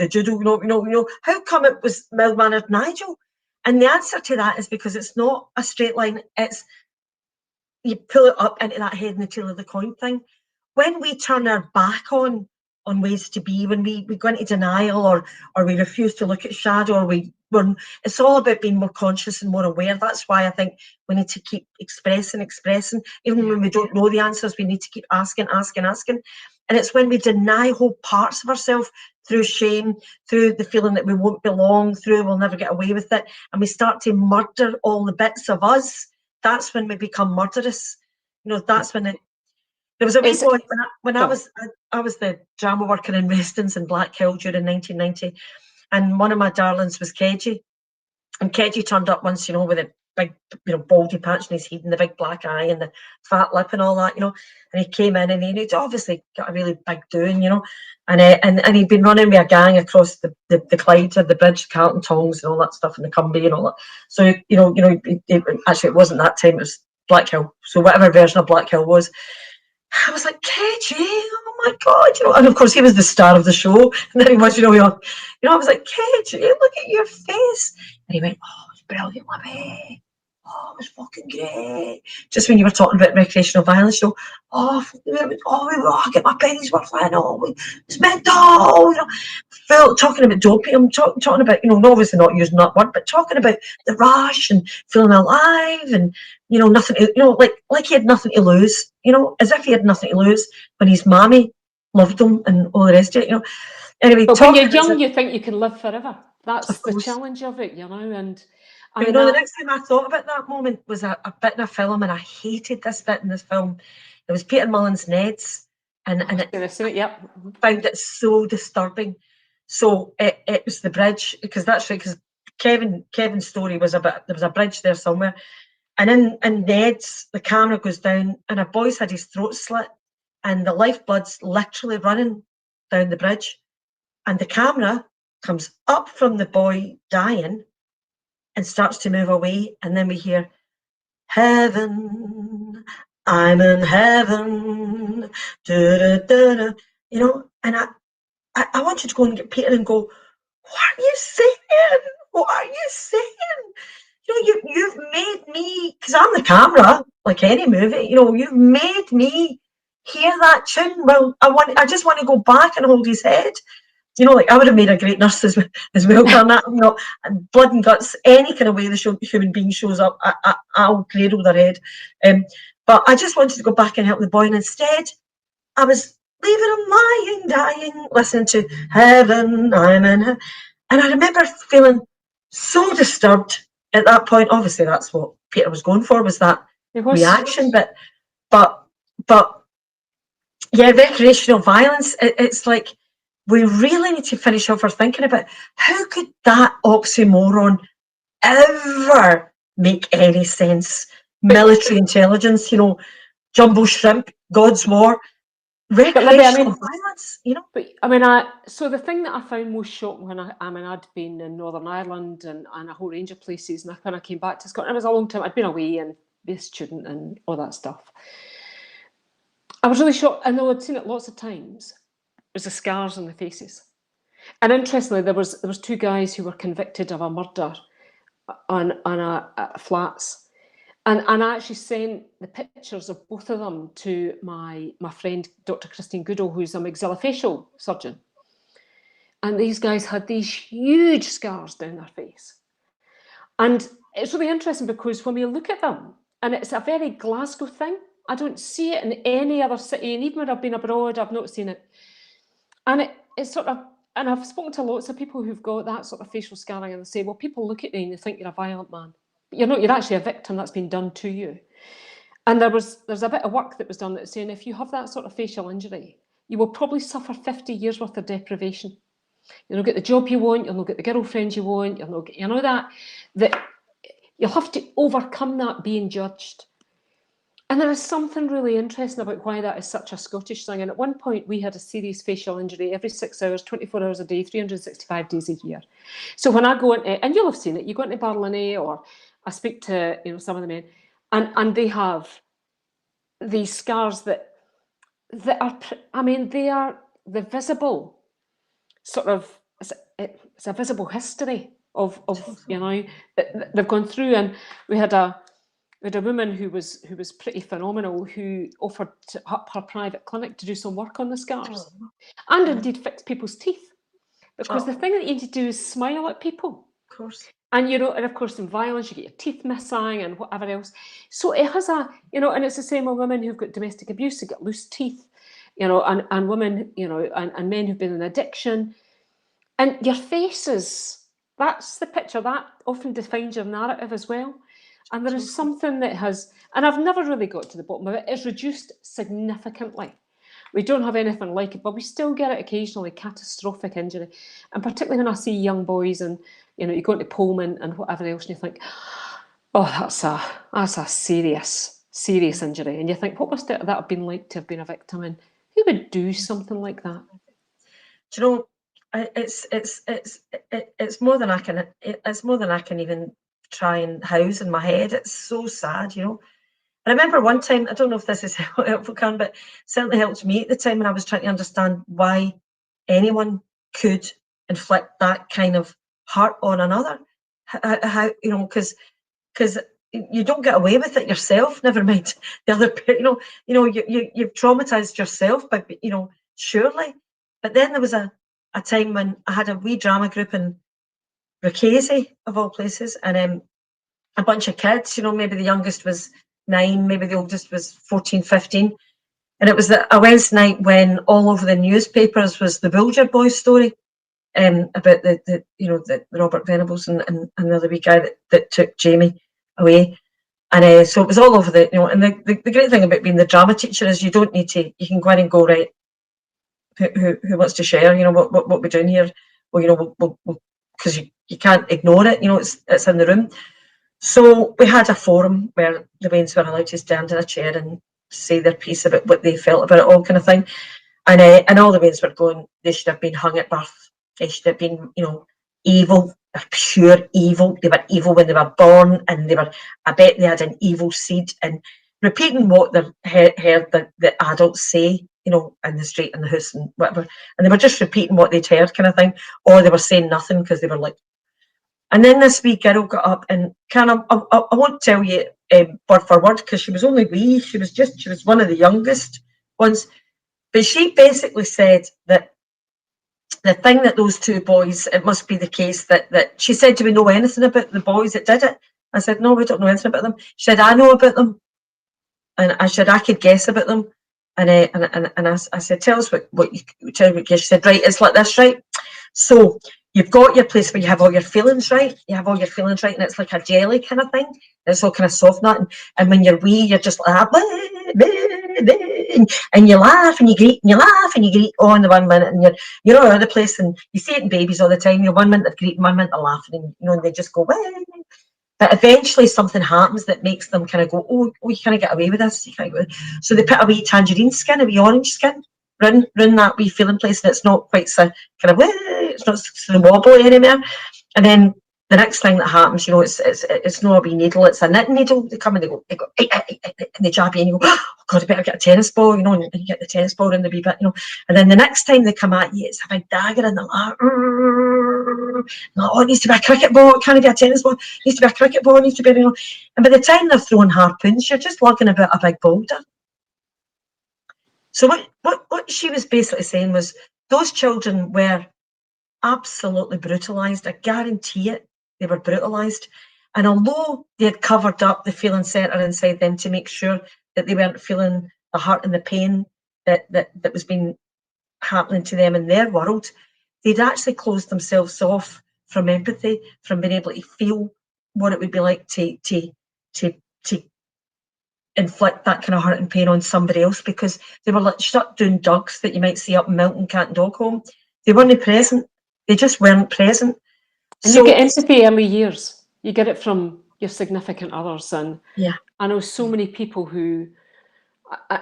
judo? You know, how come it was mild-mannered Nigel? And the answer to that is because it's not a straight line. It's, you pull it up into that head and the tail of the coin thing. When we turn our back on ways to be, when we go into denial or we refuse to look at shadow, it's all about being more conscious and more aware. That's why I think we need to keep expressing. Even when we don't know the answers, we need to keep asking. And it's when we deny whole parts of ourselves through shame, through the feeling that we won't belong, through we'll never get away with it, and we start to murder all the bits of us. That's when we become murderous. You know, that's when there was a wee boy when I was the drama worker in Westons in Blackhill during 1990, and one of my darlings was Kedgie, and Kedgie turned up once, you know, with a big, you know, baldy patch in his head and the big black eye and the fat lip and all that, you know, and he came in and he'd obviously got a really big doing, you know, and he'd been running with a gang across the Clyde to the bridge, Carlton Tongs and all that stuff, and the Cumbria and all that. So, you know, actually it wasn't that time, it was Blackhill. So whatever version of Blackhill was. I was like, KG, oh my God, you know, and of course he was the star of the show. And then he was, you know, I was like, KG, look at your face. And he went, oh, it's brilliant, Libby. Oh, it was fucking great. Just when you were talking about recreational violence show, I get my pennies worth. I know, it's mental, you know, talking about doping, talking about, you know, obviously not using that word, but talking about the rush and feeling alive and, you know, nothing to, you know, like he had nothing to lose, you know, as if he had nothing to lose when his mammy loved him and all the rest of it, you know. Anyway, but when you're young, you think you can live forever. That's the course. challenge of it, you know. And I But mean, you know, the next time I thought about that moment was a bit in a film, and I hated this bit in this film. It was Peter Mullen's Ned's, and yep. found it so disturbing. So it was the bridge, because that's right, because Kevin's story was there was a bridge there somewhere, and in Ned's, the camera goes down, and a boy's had his throat slit, and the lifeblood's literally running down the bridge, and the camera comes up from the boy dying and starts to move away, and then we hear, heaven, I'm in heaven, you know, and I want you to go and get Peter and go, what are you saying? What are you saying? You know, you've made me, because I'm the camera, like any movie, you know, you've made me hear that tune. Well, I just want to go back and hold his head. You know, like I would have made a great nurse as well, done that, you know, blood and guts, any kind of way the human being shows up, I'll cradle their head. But I just wanted to go back and help the boy, and instead I was leaving him lying, dying, listening to heaven, I'm in heaven. And I remember feeling so disturbed at that point. Obviously, that's what Peter was going for, was that reaction. But yeah, recreational violence, it's like, we really need to finish off our thinking about how could that oxymoron ever make any sense? Military intelligence, you know, jumbo shrimp, God's war, recreational violence, you know. But I mean, so the thing that I found most shocking when I'd been in Northern Ireland and a whole range of places, and when I came back to Scotland, it was a long time. I'd been away and be a student and all that stuff. I was really shocked, and though I'd seen it lots of times, was the scars on the faces. And interestingly, there was two guys who were convicted of a murder on a flats, and I actually sent the pictures of both of them to my friend Dr. Christine Goodall, who's a maxillofacial surgeon. And these guys had these huge scars down their face. And it's really interesting because when we look at them, and it's a very Glasgow thing, I don't see it in any other city, and even when I've been abroad, I've not seen it. And it's sort of, and I've spoken to lots of people who've got that sort of facial scarring, and they say, well, people look at you and they think you're a violent man. But you're not, you're actually a victim that's been done to you. And there's a bit of work that was done that's saying if you have that sort of facial injury, you will probably suffer 50 years worth of deprivation. You'll not get the job you want, you'll not get the girlfriend you want, you'll not get, you know, that you'll have to overcome that being judged. And there is something really interesting about why that is such a Scottish thing. And at one point, we had a serious facial injury every 6 hours, 24 hours a day, 365 days a year. So when I go into, and you'll have seen it, you go into Barlinay, or I speak to, you know, some of the men, and they have these scars that are, I mean, they are the visible sort of, it's a visible history of you know, that they've gone through. And we had a woman who was pretty phenomenal, who offered up her private clinic to do some work on the scars, and indeed fix people's teeth, because the thing that you need to do is smile at people. Of course. And you know, and of course in violence you get your teeth missing and whatever else. So it has a, you know, and it's the same with women who've got domestic abuse, who get loose teeth, you know, and women, you know, and men who've been in addiction. And your faces, that's the picture, that often defines your narrative as well. And there is something that has, and I've never really got to the bottom of it, it's reduced significantly. We don't have anything like it, but we still get it occasionally, catastrophic injury. And particularly when I see young boys and, you know, you go into Pullman and whatever else, and you think, oh, that's a serious injury. And you think, what must that have been like to have been a victim? And who would do something like that? Do you know, it's more than I can even try and house in my head. It's so sad, you know. I remember one time, I don't know if this is helpful, Karen, but certainly helped me at the time when I was trying to understand why anyone could inflict that kind of hurt on another. How you know, because you don't get away with it yourself. Never mind the other. You've traumatized yourself, but surely. But then there was a time when I had a wee drama group in Ricasey, of all places, and a bunch of kids. Maybe the youngest was 9, maybe the oldest was 14, 15. And it was a Wednesday night when all over the newspapers was the Bulger Boys story, about the Robert Venables and the other wee guy that took Jamie away. And so it was all over and the great thing about being the drama teacher is you don't need to, you can go in and go, right, who wants to share, what we're doing here? Well, because you can't ignore it, it's in the room. So we had a forum where the Waynes were allowed to stand in a chair and say their piece about what they felt about it all, kind of thing. And all the Waynes were going, they should have been hung at birth. They should have been, evil, pure evil. They were evil when they were born, and I bet they had an evil seed. And repeating what they heard the adults say, in the street, in the house, and whatever. And they were just repeating what they'd heard, kind of thing. Or they were saying nothing because they were like. And then this wee girl got up, and I won't tell you word for word because she was only wee. She was one of the youngest ones. But she basically said that the thing that those two boys, it must be the case that she said, do we know anything about the boys that did it? I said, no, we don't know anything about them. She said, I know about them. And I said, I could guess about them. And I said, tell us what you tell me what you guess. She said, right, it's like this, right? So you've got your place where you have all your feelings, right? You have all your feelings, right? And it's like a jelly kind of thing. It's all kind of soft nut. And when you're wee, you're just like, and you laugh and you greet and you laugh and you greet all in the 1 minute, and you're all over the place, and you see it in babies all the time. You're 1 minute of greeting, 1 minute of laughing, and and they just go, but eventually something happens that makes them kind of go, oh, you can't get away with this. You can't get away. So they put a wee tangerine skin, a wee orange skin, run that wee feeling place, and it's not quite so kind of, it's not so wobbly anymore. And then the next thing that happens, it's not a wee needle, it's a knitting needle. They come and they go, and they jab you, and you go, oh God, I better get a tennis ball, and you get the tennis ball in the wee bit, And then the next time they come at you, it's a big dagger, and they're like, oh, it needs to be a cricket ball, it can't be a tennis ball, it needs to be a cricket ball, it needs to be, And by the time they're throwing harpoons, you're just lugging about a big boulder. So what she was basically saying was those children were absolutely brutalised. I guarantee it. They were brutalised. And although they had covered up the feeling centre inside them to make sure that they weren't feeling the hurt and the pain that was being happening to them in their world, they'd actually closed themselves off from empathy, from being able to feel what it would be like to inflict that kind of hurt and pain on somebody else, because they were like shut down ducks that you might see up in Milton Cat and Dog Home. They weren't present. They just weren't present. And you get empathy every years. You get it from your significant others. And yeah, I know so many people who,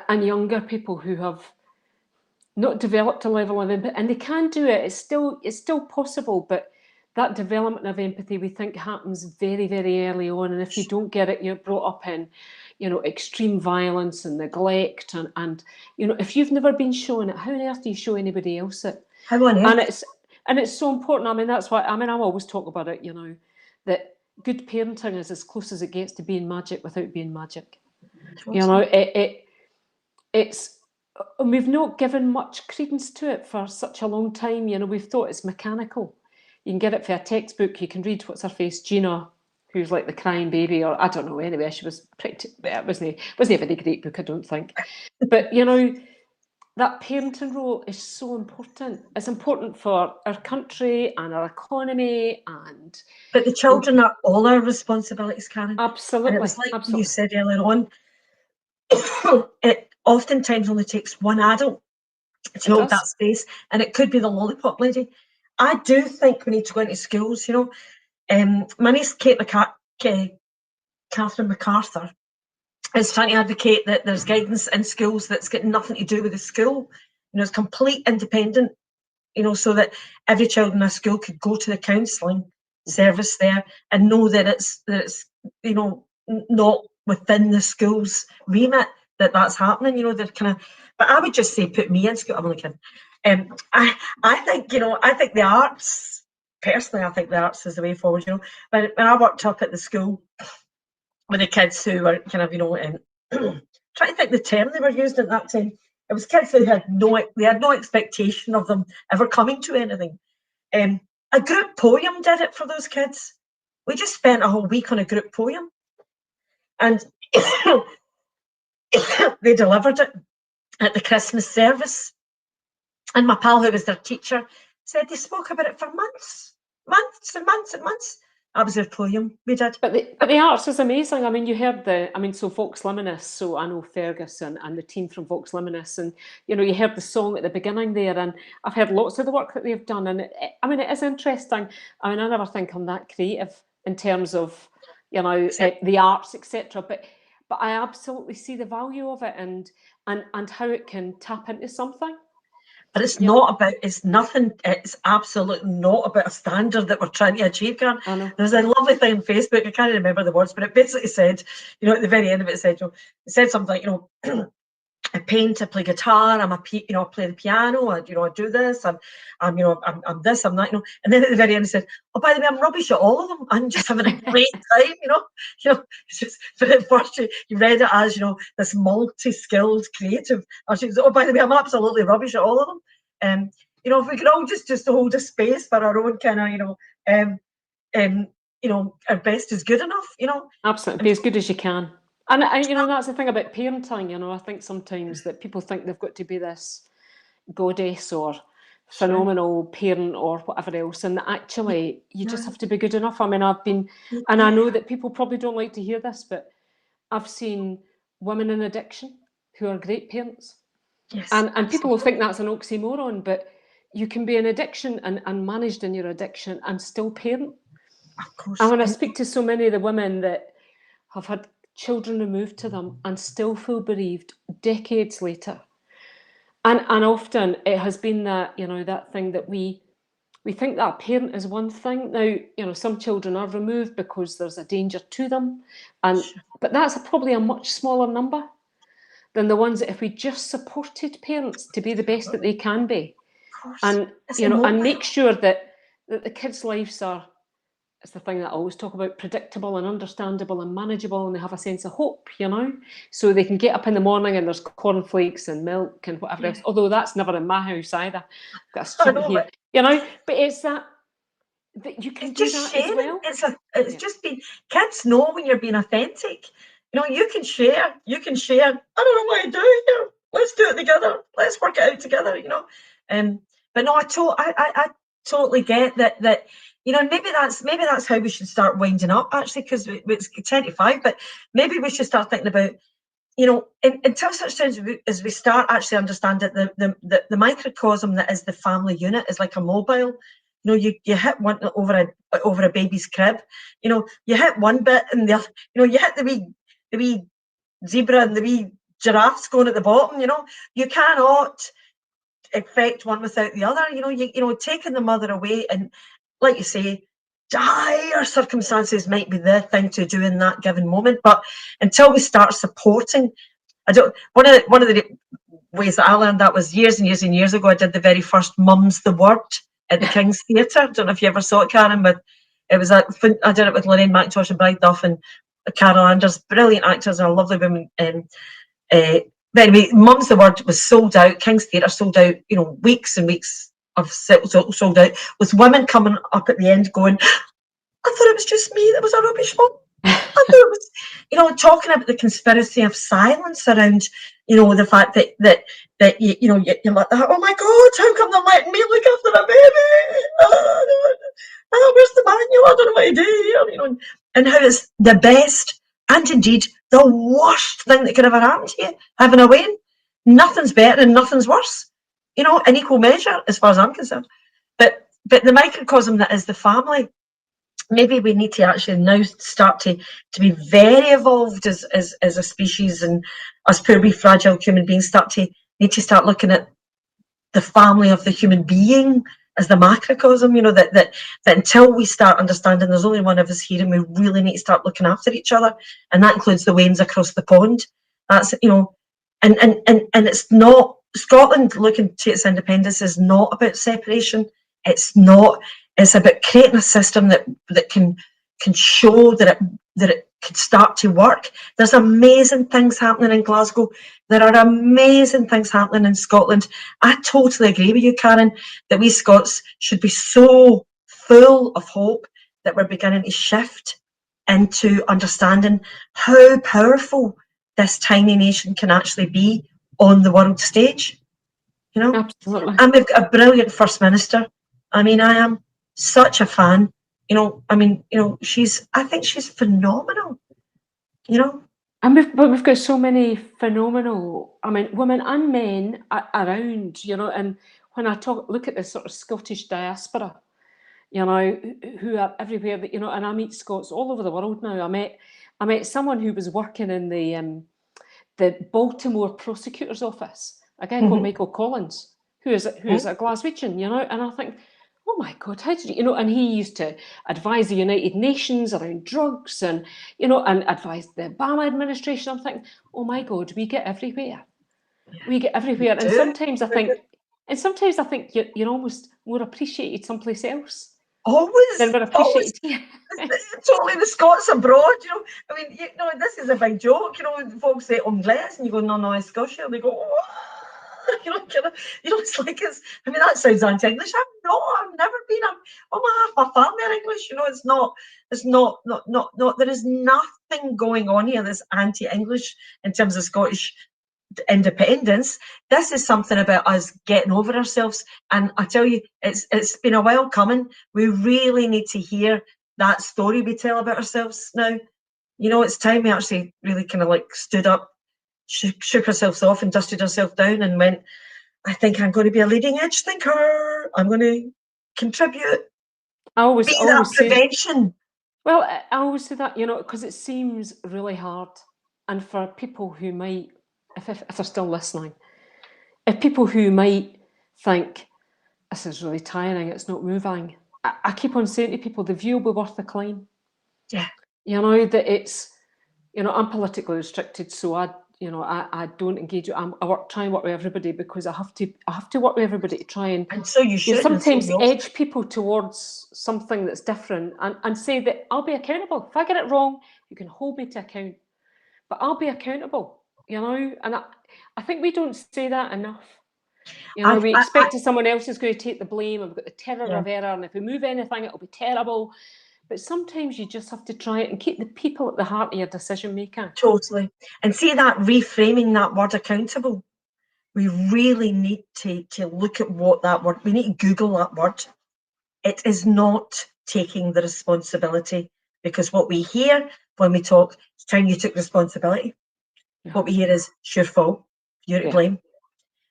and younger people who have not developed a level of empathy, and they can do it. It's still possible, but that development of empathy, we think, happens very, very early on. And if you don't get it, you're brought up in, extreme violence and neglect, and if you've never been shown it, how on earth do you show anybody else it? How on earth? And it's so important. I mean, that's why, I always talk about it, that good parenting is as close as it gets to being magic without being magic. It's, and we've not given much credence to it for such a long time. We've thought it's mechanical. You can get it for a textbook. You can read, what's her face, Gina, who's like the crying baby, or I don't know. Anyway, she was pretty. It wasn't a very great book, I don't think. But that parenting role is so important. It's important for our country and our economy, but the children are all our responsibilities, Karen. Absolutely. And it was like absolutely. you said earlier on. It oftentimes only takes one adult to hold that space, and it could be the lollipop lady. I do think we need to go into schools. My niece Karyn McCarthur is trying to advocate that there's guidance in schools that's got nothing to do with the school. It's complete independent. So that every child in a school could go to the counselling service there and know that it's not within the school's remit that's happening. You know, they're kind of. But I would just say, put me in school. I'm only kidding. I think, you know, I think the arts. Personally, I think the arts is the way forward. You know, when I worked up at the school with the kids who were kind of, you know, trying to think the term they were using at that time. It was kids who had no expectation of them ever coming to anything. A group poem did it for those kids. We just spent a whole week on a group poem, and they delivered it at the Christmas service. And my pal, who was their teacher, said they spoke about it for months and months and months. That was their poem. We did. But the arts is amazing. I mean, you heard so Vox Liminis, so I know Ferguson and the team from Vox Liminis, and, you know, you heard the song at the beginning there, and I've heard lots of the work that they've done, and it is interesting. I mean, I never think I'm that creative in terms of, you know, the arts, etc. But I absolutely see the value of it and how it can tap into something. But it's not about, it's absolutely not about a standard that we're trying to achieve, Karyn. There's a lovely thing on Facebook, I can't remember the words, but it basically said, you know, at the very end of it, it said something like, you know, I paint, I play guitar, I play the piano, I do this, I'm this, I'm that, you know. And then at the very end, it said, oh, by the way, I'm rubbish at all of them. I'm just having a great time, you know. It's just, but at first you read it as, you know, this multi-skilled creative. Oh, by the way, I'm absolutely rubbish at all of them. You know, if we could all just hold a space for our own kind of, you know, our best is good enough, you know. Absolutely, be as good as you can. And you know, that's the thing about parenting, you know, I think sometimes that people think they've got to be this goddess or phenomenal parent or whatever else, and actually you just have to be good enough. I mean, and I know that people probably don't like to hear this, but I've seen women in addiction who are great parents. Yes, and people will think that's an oxymoron, but you can be in addiction and managed in your addiction and still parent. Of course. And when I speak to so many of the women that have had children removed to them and still feel bereaved decades later, and often it has been that, you know, that thing that we think that a parent is one thing. Now, you know, some children are removed because there's a danger to them, but that's probably a much smaller number than the ones that if we just supported parents to be the best that they can be, and you know, and make sure that the kids' lives are, it's the thing that I always talk about, predictable and understandable and manageable, and they have a sense of hope, you know, so they can get up in the morning and there's cornflakes and milk and whatever else, although that's never in my house either. I've got a student here, you know, but it's that you can do that as well. It's just being, kids know when you're being authentic. You know, you can share. I don't know what I do here. Let's do it together. Let's work it out together, you know. But no, I totally get that, you know, maybe that's how we should start winding up, actually, because it's 10 to 5, but maybe we should start thinking about, you know, until such times as we start actually understanding that the microcosm that is the family unit is like a mobile. You know, you hit one over a baby's crib, you know, you hit one bit and the other, you know, you hit the wee zebra and the wee giraffes going at the bottom, you know, you cannot affect one without the other. You know, taking the mother away, and like you say, dire circumstances might be the thing to do in that given moment. But until we start supporting, one of the ways that I learned that was years and years and years ago. I did the very first Mum's the Word at the King's Theatre. I don't know if you ever saw it, Karyn, but I did it with Lorraine McIntosh and Bride Duff and Carol Anders, brilliant actors and lovely women. But anyway, Mum's the Word was sold out. King's Theatre sold out, you know, weeks and weeks of sold out, with women coming up at the end going, I thought it was just me that was a rubbish mum. I thought it was, you know, talking about the conspiracy of silence around, you know, the fact that you know, you're like, oh my God, how come they're letting me look after a baby? Oh, where's the manual? I don't know what to do here, you know, and how it's the best and indeed the worst thing that could ever happen to you, having a wean. Nothing's better and nothing's worse, you know, in equal measure, as far as I'm concerned. But the microcosm that is the family, maybe we need to actually now start to be very evolved as a species, and as poor wee fragile human beings need to start looking at the family of the human being as the macrocosm, you know, that until we start understanding there's only one of us here and we really need to start looking after each other, and that includes the Waynes across the pond. That's, you know, and it's not, Scotland looking to its independence is not about separation. It's not. It's about creating a system that can show that it could start to work. There's amazing things happening in Glasgow. There are amazing things happening in Scotland. I totally agree with you, Karyn, that we Scots should be so full of hope that we're beginning to shift into understanding how powerful this tiny nation can actually be on the world stage. You know, absolutely. And we've got a brilliant First Minister. I mean, I am such a fan. You know, I mean, you know, I think she's phenomenal. You know, and we've got so many phenomenal, I mean, women and men around. You know, and when I look at this sort of Scottish diaspora, you know, who are everywhere. That, you know, and I meet Scots all over the world now. I met someone who was working in the Baltimore prosecutor's office, a guy called Michael Collins, who is a Glaswegian, you know, and I think, oh my God, how did you know? And he used to advise the United Nations around drugs, and you know, and advise the Obama administration. I'm thinking, oh my God, we get everywhere. We get everywhere, and sometimes I think you're almost more appreciated someplace else. Always, than we're appreciated here. Totally, the Scots abroad, you know. I mean, you know, this is a big joke, you know, when folks say Anglais and you go, no, it's Scotia, and they go, oh, you know, it's like, I mean, that sounds anti-English. I've never been, half my family are English, you know, it's not, there is nothing going on here that's anti-English in terms of Scottish independence. This is something about us getting over ourselves, and I tell you, it's been a while coming. We really need to hear that story we tell about ourselves now. You know, it's time we actually really kind of like stood up, shook ourselves off and dusted ourselves down and went, I think I'm going to be a leading edge thinker. I'm going to contribute. I always that prevention. Well, I always say that, you know, because it seems really hard, and for people who might, if they're still listening, if people who might think this is really tiring, it's not moving, I keep on saying to people, the view will be worth the climb. Yeah. You know, that it's, you know, I'm politically restricted, so I don't engage. Try and work with everybody because I have to work with everybody to try and so you should sometimes edge people towards something that's different and say that I'll be accountable. If I get it wrong, you can hold me to account, but I'll be accountable. You know, and I think we don't say that enough. You know, we expect that someone else is going to take the blame, and we've got the terror of error, and if we move anything, it'll be terrible. But sometimes you just have to try it and keep the people at the heart of your decision making. Totally. And see that reframing that word accountable. We really need to look at what that word, we need to Google that word. It is not taking the responsibility, because what we hear when we talk, it's time you took responsibility. Yeah. What we hear is, it's your fault, you're to blame.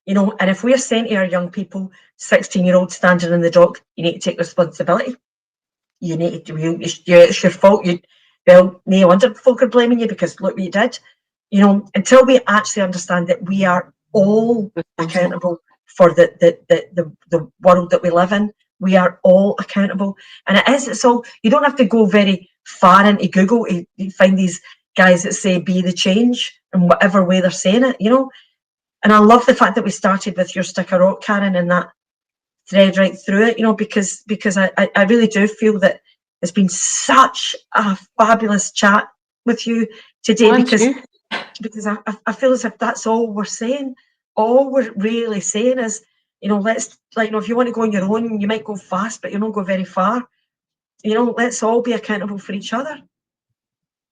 You know, and if we're saying to our young people, 16-year-old standing in the dock, you need to take responsibility. You need to, it's your fault. No wonder folk are blaming you because look what you did. You know, until we actually understand that we are all accountable for the world that we live in, we are all accountable. And it's all, you don't have to go very far into Google to find these guys that say be the change in whatever way they're saying it, you know. And I love the fact that we started with your stick of rock, Karyn, and that thread right through it, you know, because I really do feel that it's been such a fabulous chat with you today. Because I feel as if that's all we're saying. All we're really saying is, you know, let's, like, you know, if you want to go on your own, you might go fast, but you'll not go very far. You know, let's all be accountable for each other.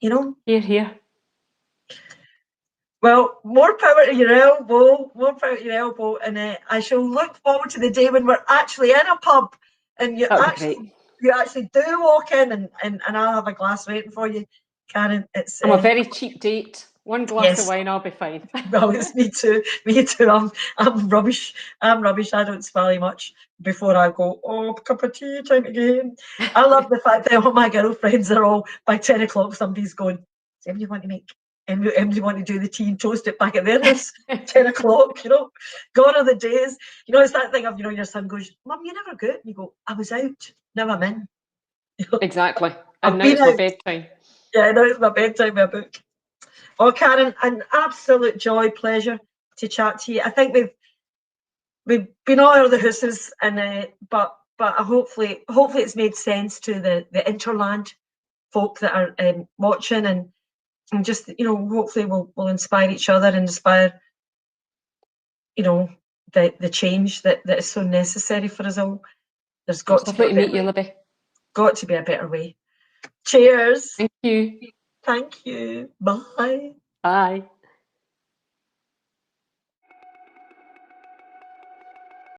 You know? Here. Well, more power to your elbow, and I shall look forward to the day when we're actually in a pub and you actually do walk in and I'll have a glass waiting for you, Karyn. I'm a very cheap date. One glass of wine, I'll be fine. Well, it's me too. I'm rubbish. I don't swallow much before I go, oh, cup of tea, time again. I love the fact that all my girlfriends are all, by 10 o'clock, somebody's going, does anybody want to make Everybody want to do the tea and toast it back at their house, 10 o'clock, you know. Gone are the days. You know, it's that thing of, you know, your son goes, Mum, you never go out. And you go, I was out, now I'm in. You know? Exactly. I've And now been it's my out. bedtime. Yeah, now it's my bedtime with a book. Oh, Karyn, an absolute joy, pleasure to chat to you. I think we've been all over the hooses, and but hopefully it's made sense to the interland folk that are watching, and just, you know, hopefully we'll inspire each other and inspire, you know, the change that is so necessary for us all. There's got to be Lovely to meet you, Libby. Got to be a better way. Cheers. Thank you. Thank you. Bye. Bye.